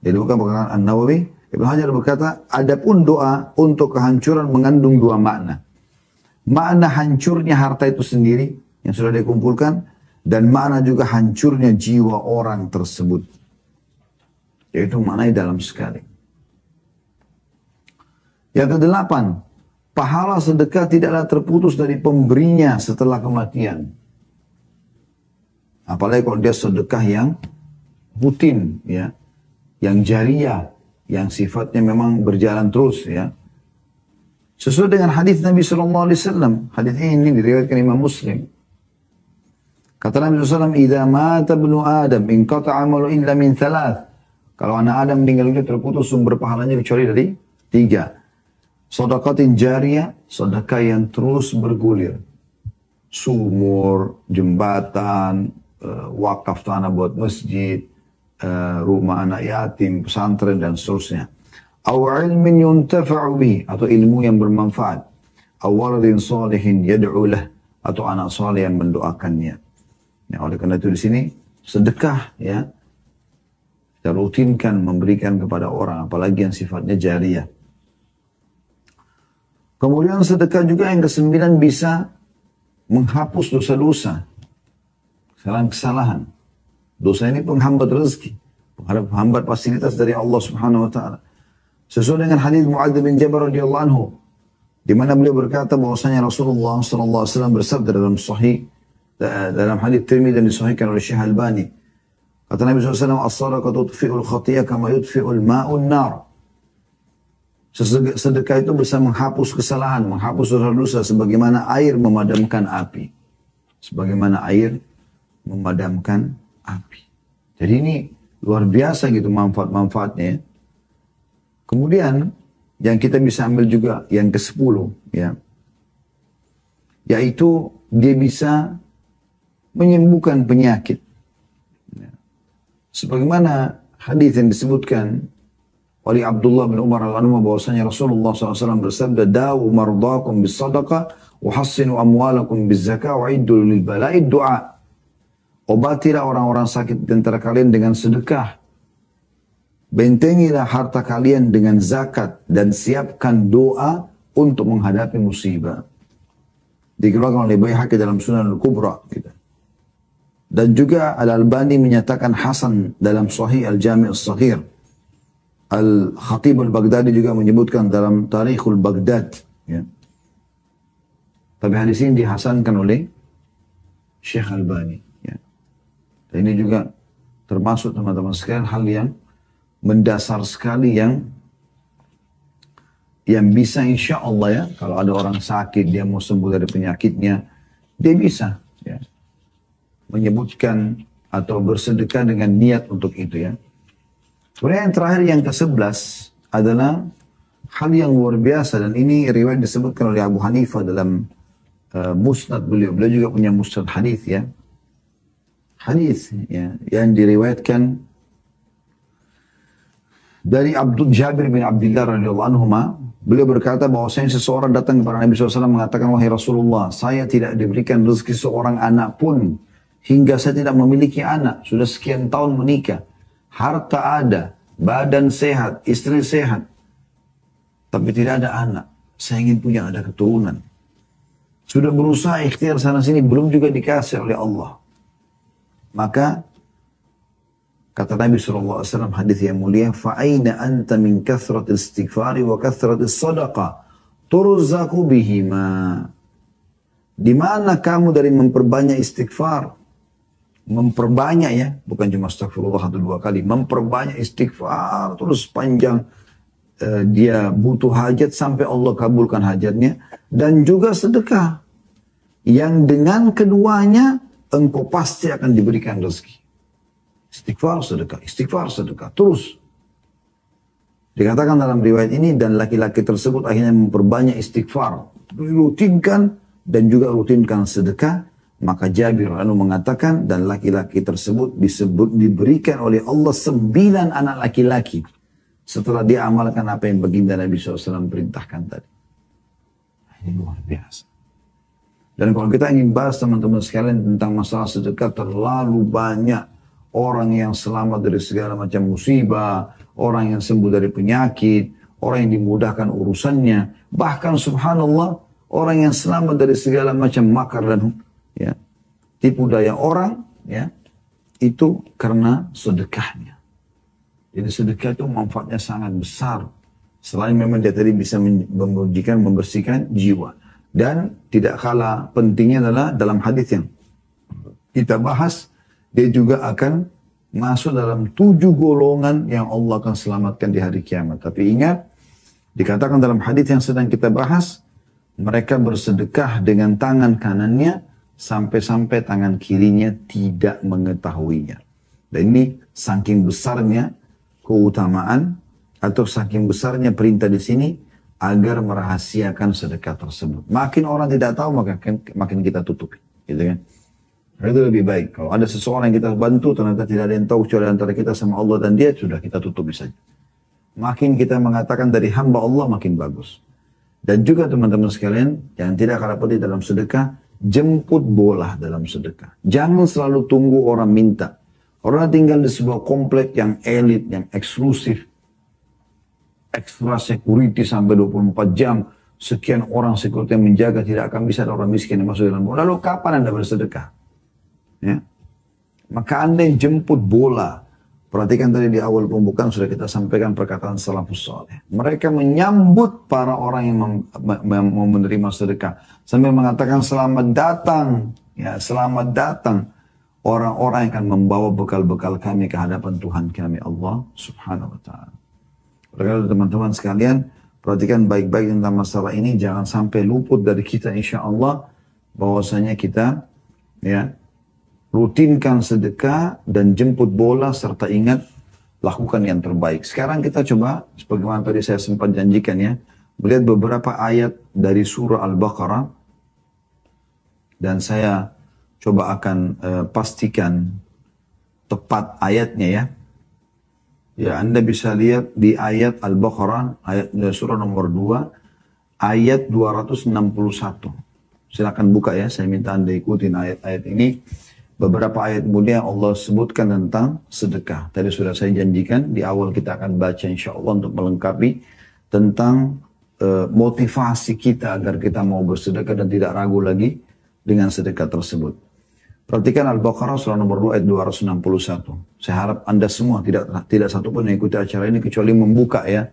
[SPEAKER 1] Jadi bukan perkataan An-Nawawi. Ibnu Hajar berkata, adapun doa untuk kehancuran mengandung dua makna. Makna hancurnya harta itu sendiri yang sudah dikumpulkan dan makna juga hancurnya jiwa orang tersebut. Yaitu maknanya dalam sekali. Yang kedelapan, pahala sedekah tidaklah terputus dari pemberinya setelah kematian. Apalagi kalau dia sedekah yang rutin ya, yang jariah, yang sifatnya memang berjalan terus ya. Sesuai dengan hadis Nabi SAW. Hadis ini diriwayatkan Imam Muslim. Kata Nabi SAW, "Idza mata ibnu Adam, inqata'a 'amalu illa min thalath." Kalau anak Adam meninggal dunia terputus sumber pahalanya kecuali dari tiga. Sedekatin jariyah, sedekah yang terus bergulir. Sumur, jembatan, wakaf tanah buat masjid, rumah anak yatim, pesantren dan seterusnya. Aw ilmin yuntafa'u bihi, atau ilmu yang bermanfaat. Aw waladin salihin yad'u lah, atau anak saleh yang mendoakannya. Ya, oleh karena itu di sini sedekah ya kita rutinkan memberikan kepada orang, apalagi yang sifatnya jariyah. Kemudian sedekah juga yang kesembilan bisa menghapus dosa-dosa, kesalahan-kesalahan. Dosa ini penghambat rezeki, penghambat fasilitas dari Allah Subhanahu wa taala. Sesuai dengan hadis Muadz bin Jabal radhiyallahu anhu, di mana beliau berkata bahwasanya Rasulullah sallallahu alaihi wasallam bersabda dalam hadis Tirmidzi dan disahihkan oleh Syekh Albani. Kata Nabi SAW, "As-sadaqatu tudfi'ul khati'ah kama yudfi'ul ma'un nar." Sedekah itu bisa menghapus kesalahan, menghapus dosa-dosa sebagaimana air memadamkan api. Sebagaimana air memadamkan api. Jadi ini luar biasa gitu manfaat-manfaatnya ya. Kemudian yang kita bisa ambil juga yang ke-10 ya. Yaitu dia bisa menyembuhkan penyakit. Ya. Sebagaimana hadis yang disebutkan oleh Abdullah bin Umar al-Anuma bahwasanya Rasulullah SAW bersabda, "Dawu mardakum bis sadaqah wa hassinu amwalakum biz zakah wa iddu lil bala'i du'a." Obatilah orang-orang sakit di antara kalian dengan sedekah. Bentengilah harta kalian dengan zakat dan siapkan doa untuk menghadapi musibah. Dikeluarkan oleh Baihaqi dalam Sunan Al-Kubra. Gitu. Dan juga Al-Albani menyatakan hasan dalam Sahih Al-Jami' Al-Saghir. Al-Khatib Al-Baghdadi juga menyebutkan dalam Tarikhul Baghdad. Ya. Tapi hadis ini dihasankan oleh Syekh Albani. Ya. Dan ini juga termasuk teman-teman sekalian hal yang mendasar sekali yang bisa insya Allah ya, kalau ada orang sakit dia mau sembuh dari penyakitnya, dia bisa ya, menyebutkan atau bersedekah dengan niat untuk itu ya. Kemudian yang terakhir yang ke-11 adalah hal yang luar biasa, dan ini riwayat disebutkan oleh Abu Hanifah dalam musnad beliau. Beliau juga punya musnad hadis ya. Hadis ya, yang diriwayatkan dari Jabir bin Abdullah radhiyallahu anhuma, beliau berkata bahwasanya seseorang datang kepada Nabi SAW mengatakan, "Wahai Rasulullah, saya tidak diberikan rezeki seorang anak pun hingga saya tidak memiliki anak. Sudah sekian tahun menikah, harta ada, badan sehat, istri sehat, tapi tidak ada anak. Saya ingin punya ada keturunan. Sudah berusaha ikhtiar sana sini, belum juga dikasih oleh Allah." Maka kata Nabi SAW hadis yang mulia, "Fa'aina anta min kathratil istighfari wa kathratil sadaqah turzaku bihima." Di mana kamu dari memperbanyak istighfar, memperbanyak ya, bukan cuma astagfirullah 1-2 kali, memperbanyak istighfar terus panjang, dia butuh hajat sampai Allah kabulkan hajatnya, dan juga sedekah yang dengan keduanya engkau pasti akan diberikan rezeki. Istighfar sedekah, terus. Dikatakan dalam riwayat ini, dan laki-laki tersebut akhirnya memperbanyak istighfar. Dirutinkan dan juga rutinkan sedekah. Maka Jabir mengatakan, dan laki-laki tersebut diberikan oleh Allah 9 anak laki-laki setelah dia amalkan apa yang baginda Nabi SAW perintahkan tadi. Ini luar biasa. Dan kalau kita ingin bahas teman-teman sekalian tentang masalah sedekah, terlalu banyak orang yang selamat dari segala macam musibah, orang yang sembuh dari penyakit, orang yang dimudahkan urusannya, bahkan subhanallah orang yang selamat dari segala macam makar dan ya, tipu daya orang, ya, itu karena sedekahnya. Jadi sedekah itu manfaatnya sangat besar. Selain memang dia tadi bisa membersihkan jiwa. Dan tidak kalah pentingnya adalah dalam hadis yang kita bahas, dia juga akan masuk dalam 7 golongan yang Allah akan selamatkan di hari kiamat. Tapi ingat, dikatakan dalam hadis yang sedang kita bahas, mereka bersedekah dengan tangan kanannya sampai-sampai tangan kirinya tidak mengetahuinya. Dan ini saking besarnya keutamaan atau saking besarnya perintah di sini agar merahasiakan sedekah tersebut. Makin orang tidak tahu, makin kita tutupi, gitu kan? Itu lebih baik. Kalau ada seseorang yang kita bantu, ternyata tidak ada yang tahu kecuali antara kita sama Allah dan dia, sudah kita tutupi saja. Makin kita mengatakan dari hamba Allah, makin bagus. Dan juga teman-teman sekalian, yang tidak kalah penting dalam sedekah, jemput bola dalam sedekah. Jangan selalu tunggu orang minta. Orang tinggal di sebuah komplek yang elit, yang eksklusif, extra security sampai 24 jam, sekian orang security yang menjaga, tidak akan bisa ada orang miskin yang masuk dalam bola. Lalu kapan Anda bersedekah? Ya. Maka Anda yang jemput bola. Perhatikan tadi di awal pembukaan sudah kita sampaikan perkataan salafus saleh. Mereka menyambut para orang yang mau menerima sedekah sambil mengatakan selamat datang, ya, selamat datang orang-orang yang akan membawa bekal-bekal kami ke hadapan Tuhan kami Allah Subhanahu wa taala. Oleh teman-teman sekalian, perhatikan baik-baik tentang masalah ini, jangan sampai luput dari kita insya Allah bahwasanya kita, ya, rutinkan sedekah dan jemput bola serta ingat lakukan yang terbaik. Sekarang kita coba, sebagaimana tadi saya sempat janjikan ya, melihat beberapa ayat dari surah Al-Baqarah dan saya coba akan pastikan tepat ayatnya ya. Ya, Anda bisa lihat di ayat Al-Baqarah, ayat surah nomor 2, ayat 261. Silakan buka ya, saya minta Anda ikutin ayat-ayat ini. Beberapa ayat kemudian Allah sebutkan tentang sedekah. Tadi sudah saya janjikan, di awal kita akan baca insya Allah untuk melengkapi tentang motivasi kita agar kita mau bersedekah dan tidak ragu lagi dengan sedekah tersebut. Perhatikan Al-Baqarah surah nomor 2 ayat 261. Saya harap Anda semua tidak satu pun yang ikuti acara ini kecuali membuka ya,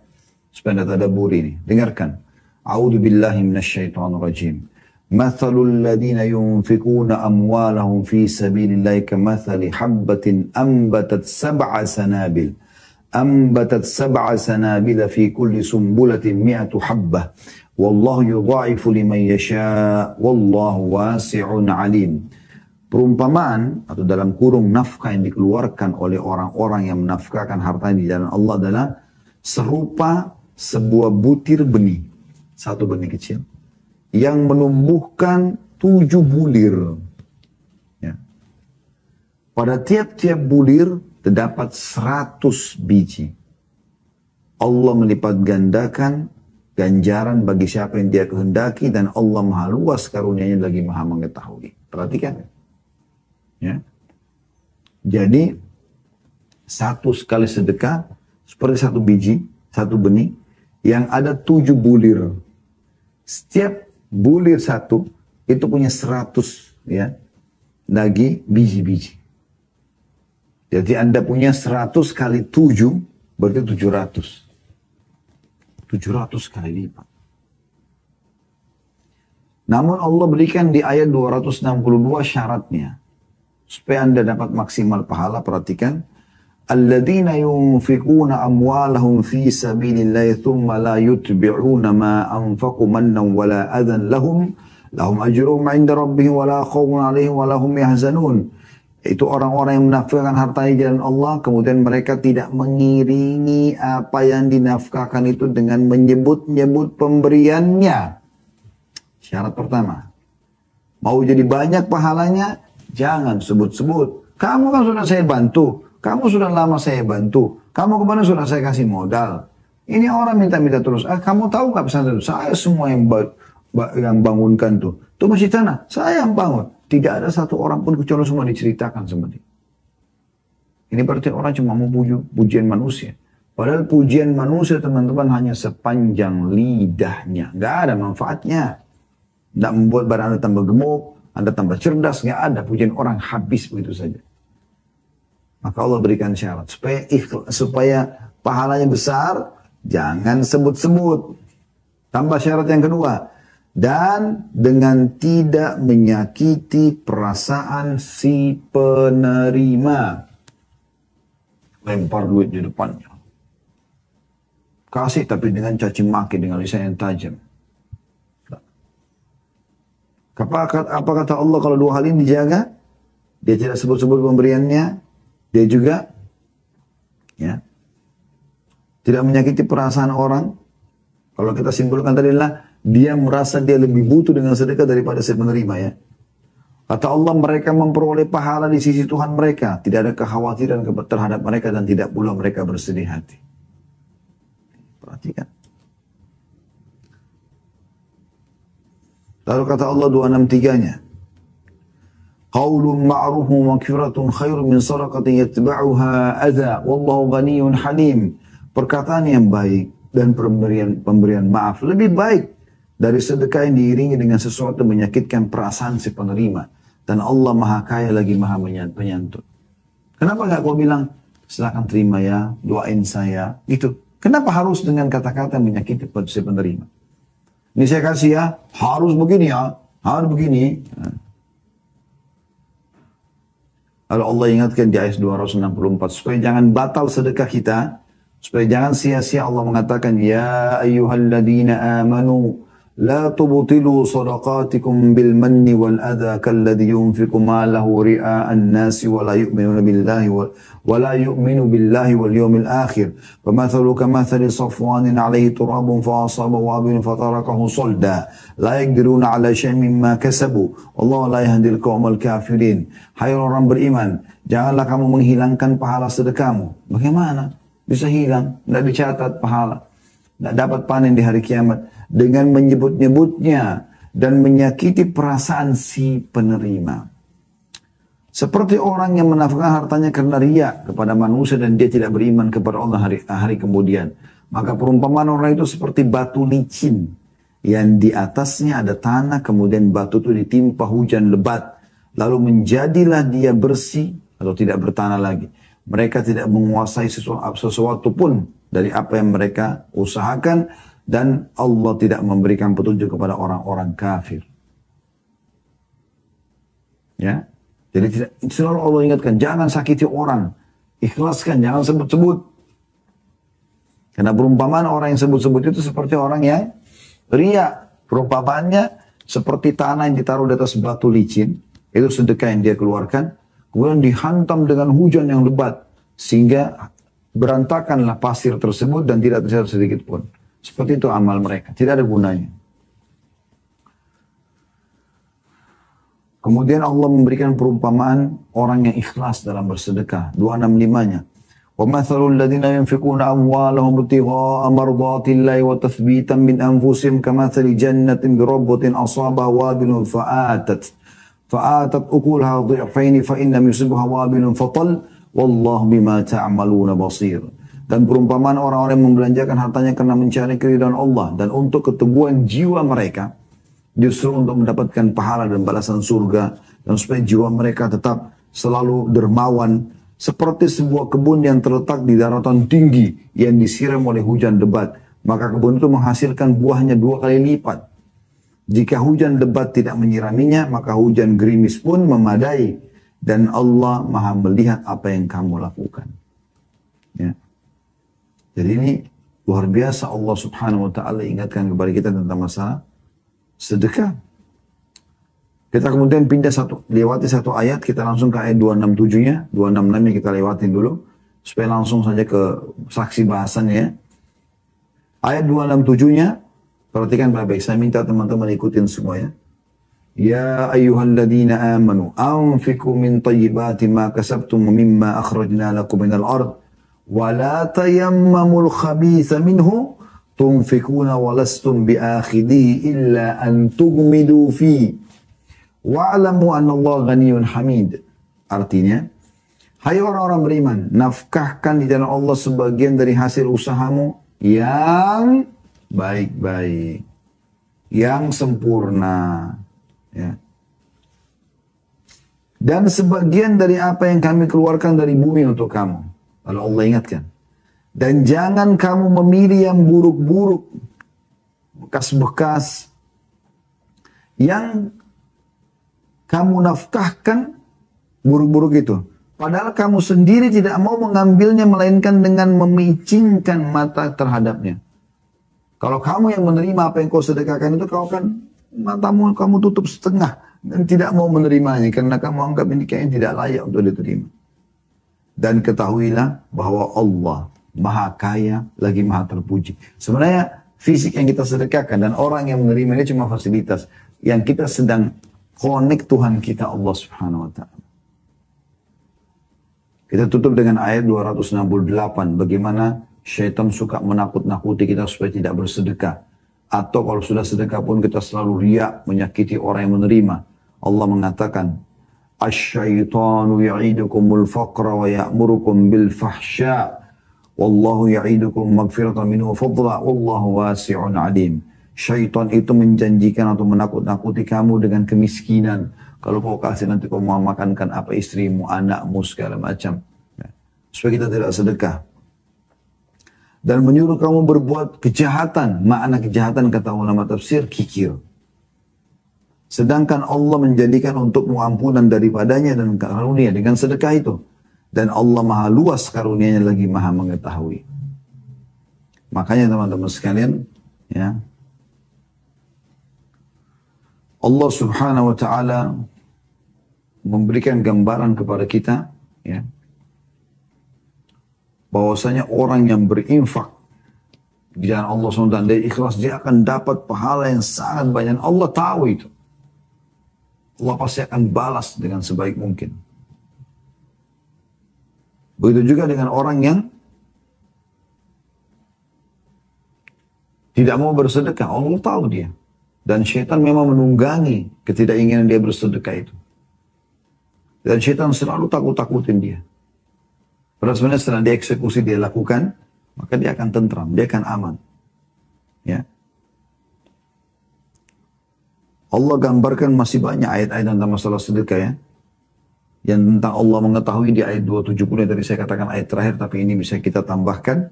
[SPEAKER 1] supaya Anda tadabburi ini. Dengarkan. A'udzu billahi minasyaitonir rajim. Mathalul ladzina yunfikuna amwalahum fi sabilillahi kamathali habbatin ambatat sab'a sanabil. Ambatat sab'a sanabil fi kulli sumbulatin mi'atu habbah. Wallahu yudha'ifu liman yasha' wallahu wasi'un 'alim. Perumpamaan atau dalam kurung nafkah yang dikeluarkan oleh orang-orang yang menafkahkan hartanya di jalan Allah adalah serupa sebuah butir benih, satu benih kecil yang menumbuhkan 7 bulir. Ya. Pada tiap-tiap bulir terdapat 100 biji. Allah melipat gandakan ganjaran bagi siapa yang dia kehendaki dan Allah maha luas karunia-Nya lagi maha mengetahui. Perhatikan. Ya. Jadi satu sekali sedekah seperti satu biji, satu benih yang ada 7 bulir. Setiap bulir satu itu punya 100 ya lagi biji-biji. Jadi Anda punya 100 kali 7 berarti 700. 700 kali lipat. Namun Allah berikan di ayat 262 syaratnya. Supaya Anda dapat maksimal pahala, perhatikan. Alladzina yunfikuna amwalahum fi sabilillahi thumma la yutbi'una ma anfaqu mannan wala adhan lahum ajruhum 'inda rabbihim wala khawfun 'alaihim wala hum yahzanun. Itu orang-orang yang menafkahkan hartanya di jalan Allah, kemudian mereka tidak mengiringi apa yang dinafkahkan itu dengan menyebut-nyebut pemberiannya. Syarat pertama. Mau jadi banyak pahalanya, jangan sebut-sebut. Kamu kan sudah saya bantu. Kamu sudah lama saya bantu. Kamu kemarin sudah saya kasih modal. Ini orang minta-minta terus. Kamu tahu nggak pesantren itu? Saya semua yang bangunkan tuh. Tuh masjid tanah, saya yang bangun. Tidak ada satu orang pun kecuali semua diceritakan seperti itu. Ini berarti orang cuma mau pujian manusia. Padahal pujian manusia teman-teman hanya sepanjang lidahnya. Nggak ada manfaatnya. Nggak membuat badan Anda tambah gemuk, Anda tambah cerdas, nggak ada. Pujian orang habis begitu saja. Maka Allah berikan syarat. Supaya pahalanya besar, jangan sebut-sebut. Tambah syarat yang kedua. Dan dengan tidak menyakiti perasaan si penerima. Lempar duit di depannya. Kasih tapi dengan caci maki, dengan lisan yang tajam. Apa kata Allah kalau dua hal ini dijaga? Dia tidak sebut-sebut pemberiannya. Dia juga tidak menyakiti perasaan orang. Kalau kita simpulkan tadi adalah dia merasa dia lebih butuh dengan sedekah daripada si penerima ya. Kata Allah mereka memperoleh pahala di sisi Tuhan mereka. Tidak ada kekhawatiran terhadap mereka dan tidak pula mereka bersedih hati. Perhatikan. Lalu kata Allah 263-nya. Qaulun ma'rufun wa maghfiratun khairun min sadaqatin yatba'uha adza wallahu ghaniyyun halim. Perkataan yang baik dan pemberian maaf lebih baik dari sedekah yang diiringi dengan sesuatu menyakitkan perasaan si penerima. Dan Allah Maha Kaya lagi Maha Penyantun. Kenapa nggak kau bilang silakan terima ya, doain saya gitu. Kenapa harus dengan kata-kata menyakiti si penerima? Ini saya kasih ya, harus begini ya, harus begini. Lalu Allah ingatkan di ayat 264 supaya jangan batal sedekah kita, supaya jangan sia-sia Allah mengatakan ya ayyuhalladzina amanu la tubtilu sadaqatikum bil manni wal adha kalladhi yunfiqu malahu ria'an nasi wa la yu'minu billahi wal yawmil akhir famathalu kamathali safwanin alayhi turabun fa asabahu wabilun fatarakahu salda la yaqdiruna ala syai'in mimma kasabu wallahu la yahdil qaumal kafirin. Hai orang beriman, janganlah kamu menghilangkan pahala sedekahmu. Bagaimana bisa hilang? Tidak dicatat pahala, tidak dapat panen di hari kiamat dengan menyebut-nyebutnya dan menyakiti perasaan si penerima. Seperti orang yang menafkahkan hartanya karena riya kepada manusia dan dia tidak beriman kepada Allah hari kemudian. Maka perumpamaan orang itu seperti batu licin yang di atasnya ada tanah, kemudian batu itu ditimpa hujan lebat, lalu menjadilah dia bersih atau tidak bertanah lagi. Mereka tidak menguasai sesuatu pun dari apa yang mereka usahakan. Dan Allah tidak memberikan petunjuk kepada orang-orang kafir. Ya, jadi selalu Allah ingatkan, jangan sakiti orang, ikhlaskan, jangan sebut-sebut. Karena perumpamaan orang yang sebut-sebut itu seperti orang yang riya. Perumpamaannya seperti tanah yang ditaruh di atas batu licin, itu sedekah yang dia keluarkan, kemudian dihantam dengan hujan yang lebat, sehingga berantakanlah pasir tersebut dan tidak tersisa sedikit pun. Seperti itu amal mereka, tidak ada gunanya. Kemudian Allah memberikan perumpamaan orang yang ikhlas dalam bersedekah. 265-nya. وَمَثَلُ الَّذِينَ يُنْفِقُونَ أَمْوَالَهُمْ ابْتِغَاءَ مَرْضَاتِ اللَّهِ وَتَثْبِيتًا مِنْ أَنْفُسِهِمْ كَمَثَلِ جَنَّةٍ بِرَبْوَةٍ أَصَابَهَا وَابِلٌ فَآتَتْ أُكُلَهَا ضِعْفَيْنِ فَإِنْ لَمْ يُصِبْهَا وَابِلٌ فَطَلٌّ وَاللَّهُ بِمَا تَعْمَلُونَ بَصِيرٌ. Dan perumpamaan orang-orang yang membelanjakan hartanya karena mencari keridhaan Allah dan untuk keteguhan jiwa mereka, justru untuk mendapatkan pahala dan balasan surga, dan supaya jiwa mereka tetap selalu dermawan, seperti sebuah kebun yang terletak di daratan tinggi yang disiram oleh hujan lebat, maka kebun itu menghasilkan buahnya 2 kali lipat. Jika hujan lebat tidak menyiraminya, maka hujan gerimis pun memadai, dan Allah Maha melihat apa yang kamu lakukan. Ya. Jadi ini luar biasa Allah Subhanahu wa taala ingatkan kepada kita tentang masalah sedekah. Kita kemudian lewati satu ayat, kita langsung ke ayat 267-nya, 266-nya kita lewatin dulu supaya langsung saja ke saksi bahasannya. Ayat 267-nya perhatikan baik-baik, saya minta teman-teman ikutin semua ya. Ya ayyuhalladzina amanu anfiqu min tayyibati ma kasabtum mimma akhrajna lakum minal ard wa la tayammamul khabitha minhu tunfikuna wa lastum biakhidhihi illa an tughmidu fi wa'lamu anna Allah ghaniyyun hamid. Artinya, hai orang-orang beriman, nafkahkan di jalan Allah sebagian dari hasil usahamu yang baik-baik, yang sempurna, ya. Dan sebagian dari apa yang kami keluarkan dari bumi untuk kamu. Lalu Allah ingatkan. Dan jangan kamu memilih yang buruk-buruk, bekas-bekas, yang kamu nafkahkan buruk-buruk itu. Padahal kamu sendiri tidak mau mengambilnya, melainkan dengan memicingkan mata terhadapnya. Kalau kamu yang menerima apa yang kau sedekahkan itu, kau kan matamu kamu tutup setengah dan tidak mau menerimanya karena kamu anggap ini kayaknya tidak layak untuk diterima. Dan ketahuilah bahwa Allah Maha Kaya lagi Maha Terpuji. Sebenarnya fisik yang kita sedekahkan dan orang yang menerima ini cuma fasilitas. Yang kita sedang connect Tuhan kita Allah Subhanahu wa Ta'ala. Kita tutup dengan ayat 268. Bagaimana syaitan suka menakut-nakuti kita supaya tidak bersedekah. Atau kalau sudah sedekah pun kita selalu riak, menyakiti orang yang menerima. Allah mengatakan, Asy-syaitanu ya'idukumul faqra wa ya'murukum bil fahsya. Wallahu ya'idukum magfiratan minhu fadla. Wallahu wasi'un alim. Syaitan itu menjanjikan atau menakut-nakuti kamu dengan kemiskinan. Kalau kau kasih nanti kau mau makankan apa istrimu, anakmu, segala macam. Supaya kita tidak sedekah. Dan menyuruh kamu berbuat kejahatan. Makna kejahatan kata ulama tafsir, kikir. Sedangkan Allah menjadikan untukmu ampunan daripadanya dan karunia dengan sedekah itu. Dan Allah maha luas karunianya lagi maha mengetahui. Makanya teman-teman sekalian, ya, Allah Subhanahu wa Ta'ala memberikan gambaran kepada kita, ya, bahwasanya orang yang berinfak di jalan Allah SWT dan dia ikhlas, dia akan dapat pahala yang sangat banyak. Allah tahu itu. Allah pasti akan balas dengan sebaik mungkin. Begitu juga dengan orang yang tidak mau bersedekah. Allah tahu dia. Dan syaitan memang menunggangi ketidakinginan dia bersedekah itu. Dan syaitan selalu takut-takutin dia. Padahal sebenarnya setelah dia eksekusi, dia lakukan, maka dia akan tentram, dia akan aman. Ya. Allah gambarkan masih banyak ayat-ayat tentang masalah sedekah, ya. Yang tentang Allah mengetahui di ayat 270 yang tadi saya katakan ayat terakhir, tapi ini bisa kita tambahkan.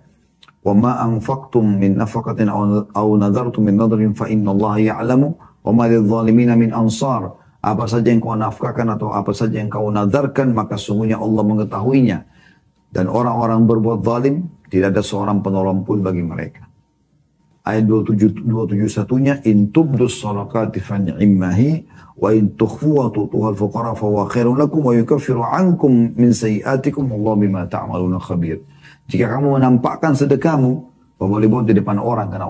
[SPEAKER 1] Wa ma anfaqtum min nafaqatin aw nadartum min nadrin fa innallaha ya'lamu wa ma lidh-dhalimina min ansar. Apa saja yang kau nafkahkan atau apa saja yang kau nadarkan, maka sungguhnya Allah mengetahuinya. Dan orang-orang berbuat zalim, tidak ada seorang penolong pun bagi mereka. Ayat 271-nya, in tubdus salakati fa ni'mahi wa in tukhfu wa tu'tuha al-fuqara fa huwa khairun lakum wa yukaffiru ankum min sayyi'atikum wallahu bima ta'maluna khabir. Jika kamu menampakkan sedekahmu, boleh buat di depan orang, karena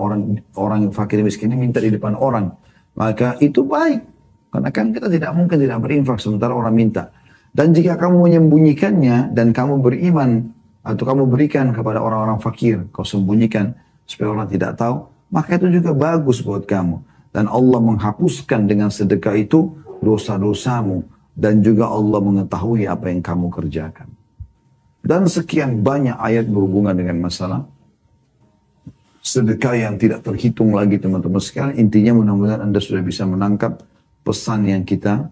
[SPEAKER 1] orang fakir miskin ini minta di depan orang, maka itu baik. Karena kan kita tidak mungkin tidak berinfak sementara orang minta. Dan jika kamu menyembunyikannya dan kamu beriman atau kamu berikan kepada orang-orang fakir, kau sembunyikan supaya orang tidak tahu, maka itu juga bagus buat kamu. Dan Allah menghapuskan dengan sedekah itu dosa-dosamu. Dan juga Allah mengetahui apa yang kamu kerjakan. Dan sekian banyak ayat berhubungan dengan masalah sedekah yang tidak terhitung lagi teman-teman sekalian. Intinya mudah-mudahan Anda sudah bisa menangkap pesan yang kita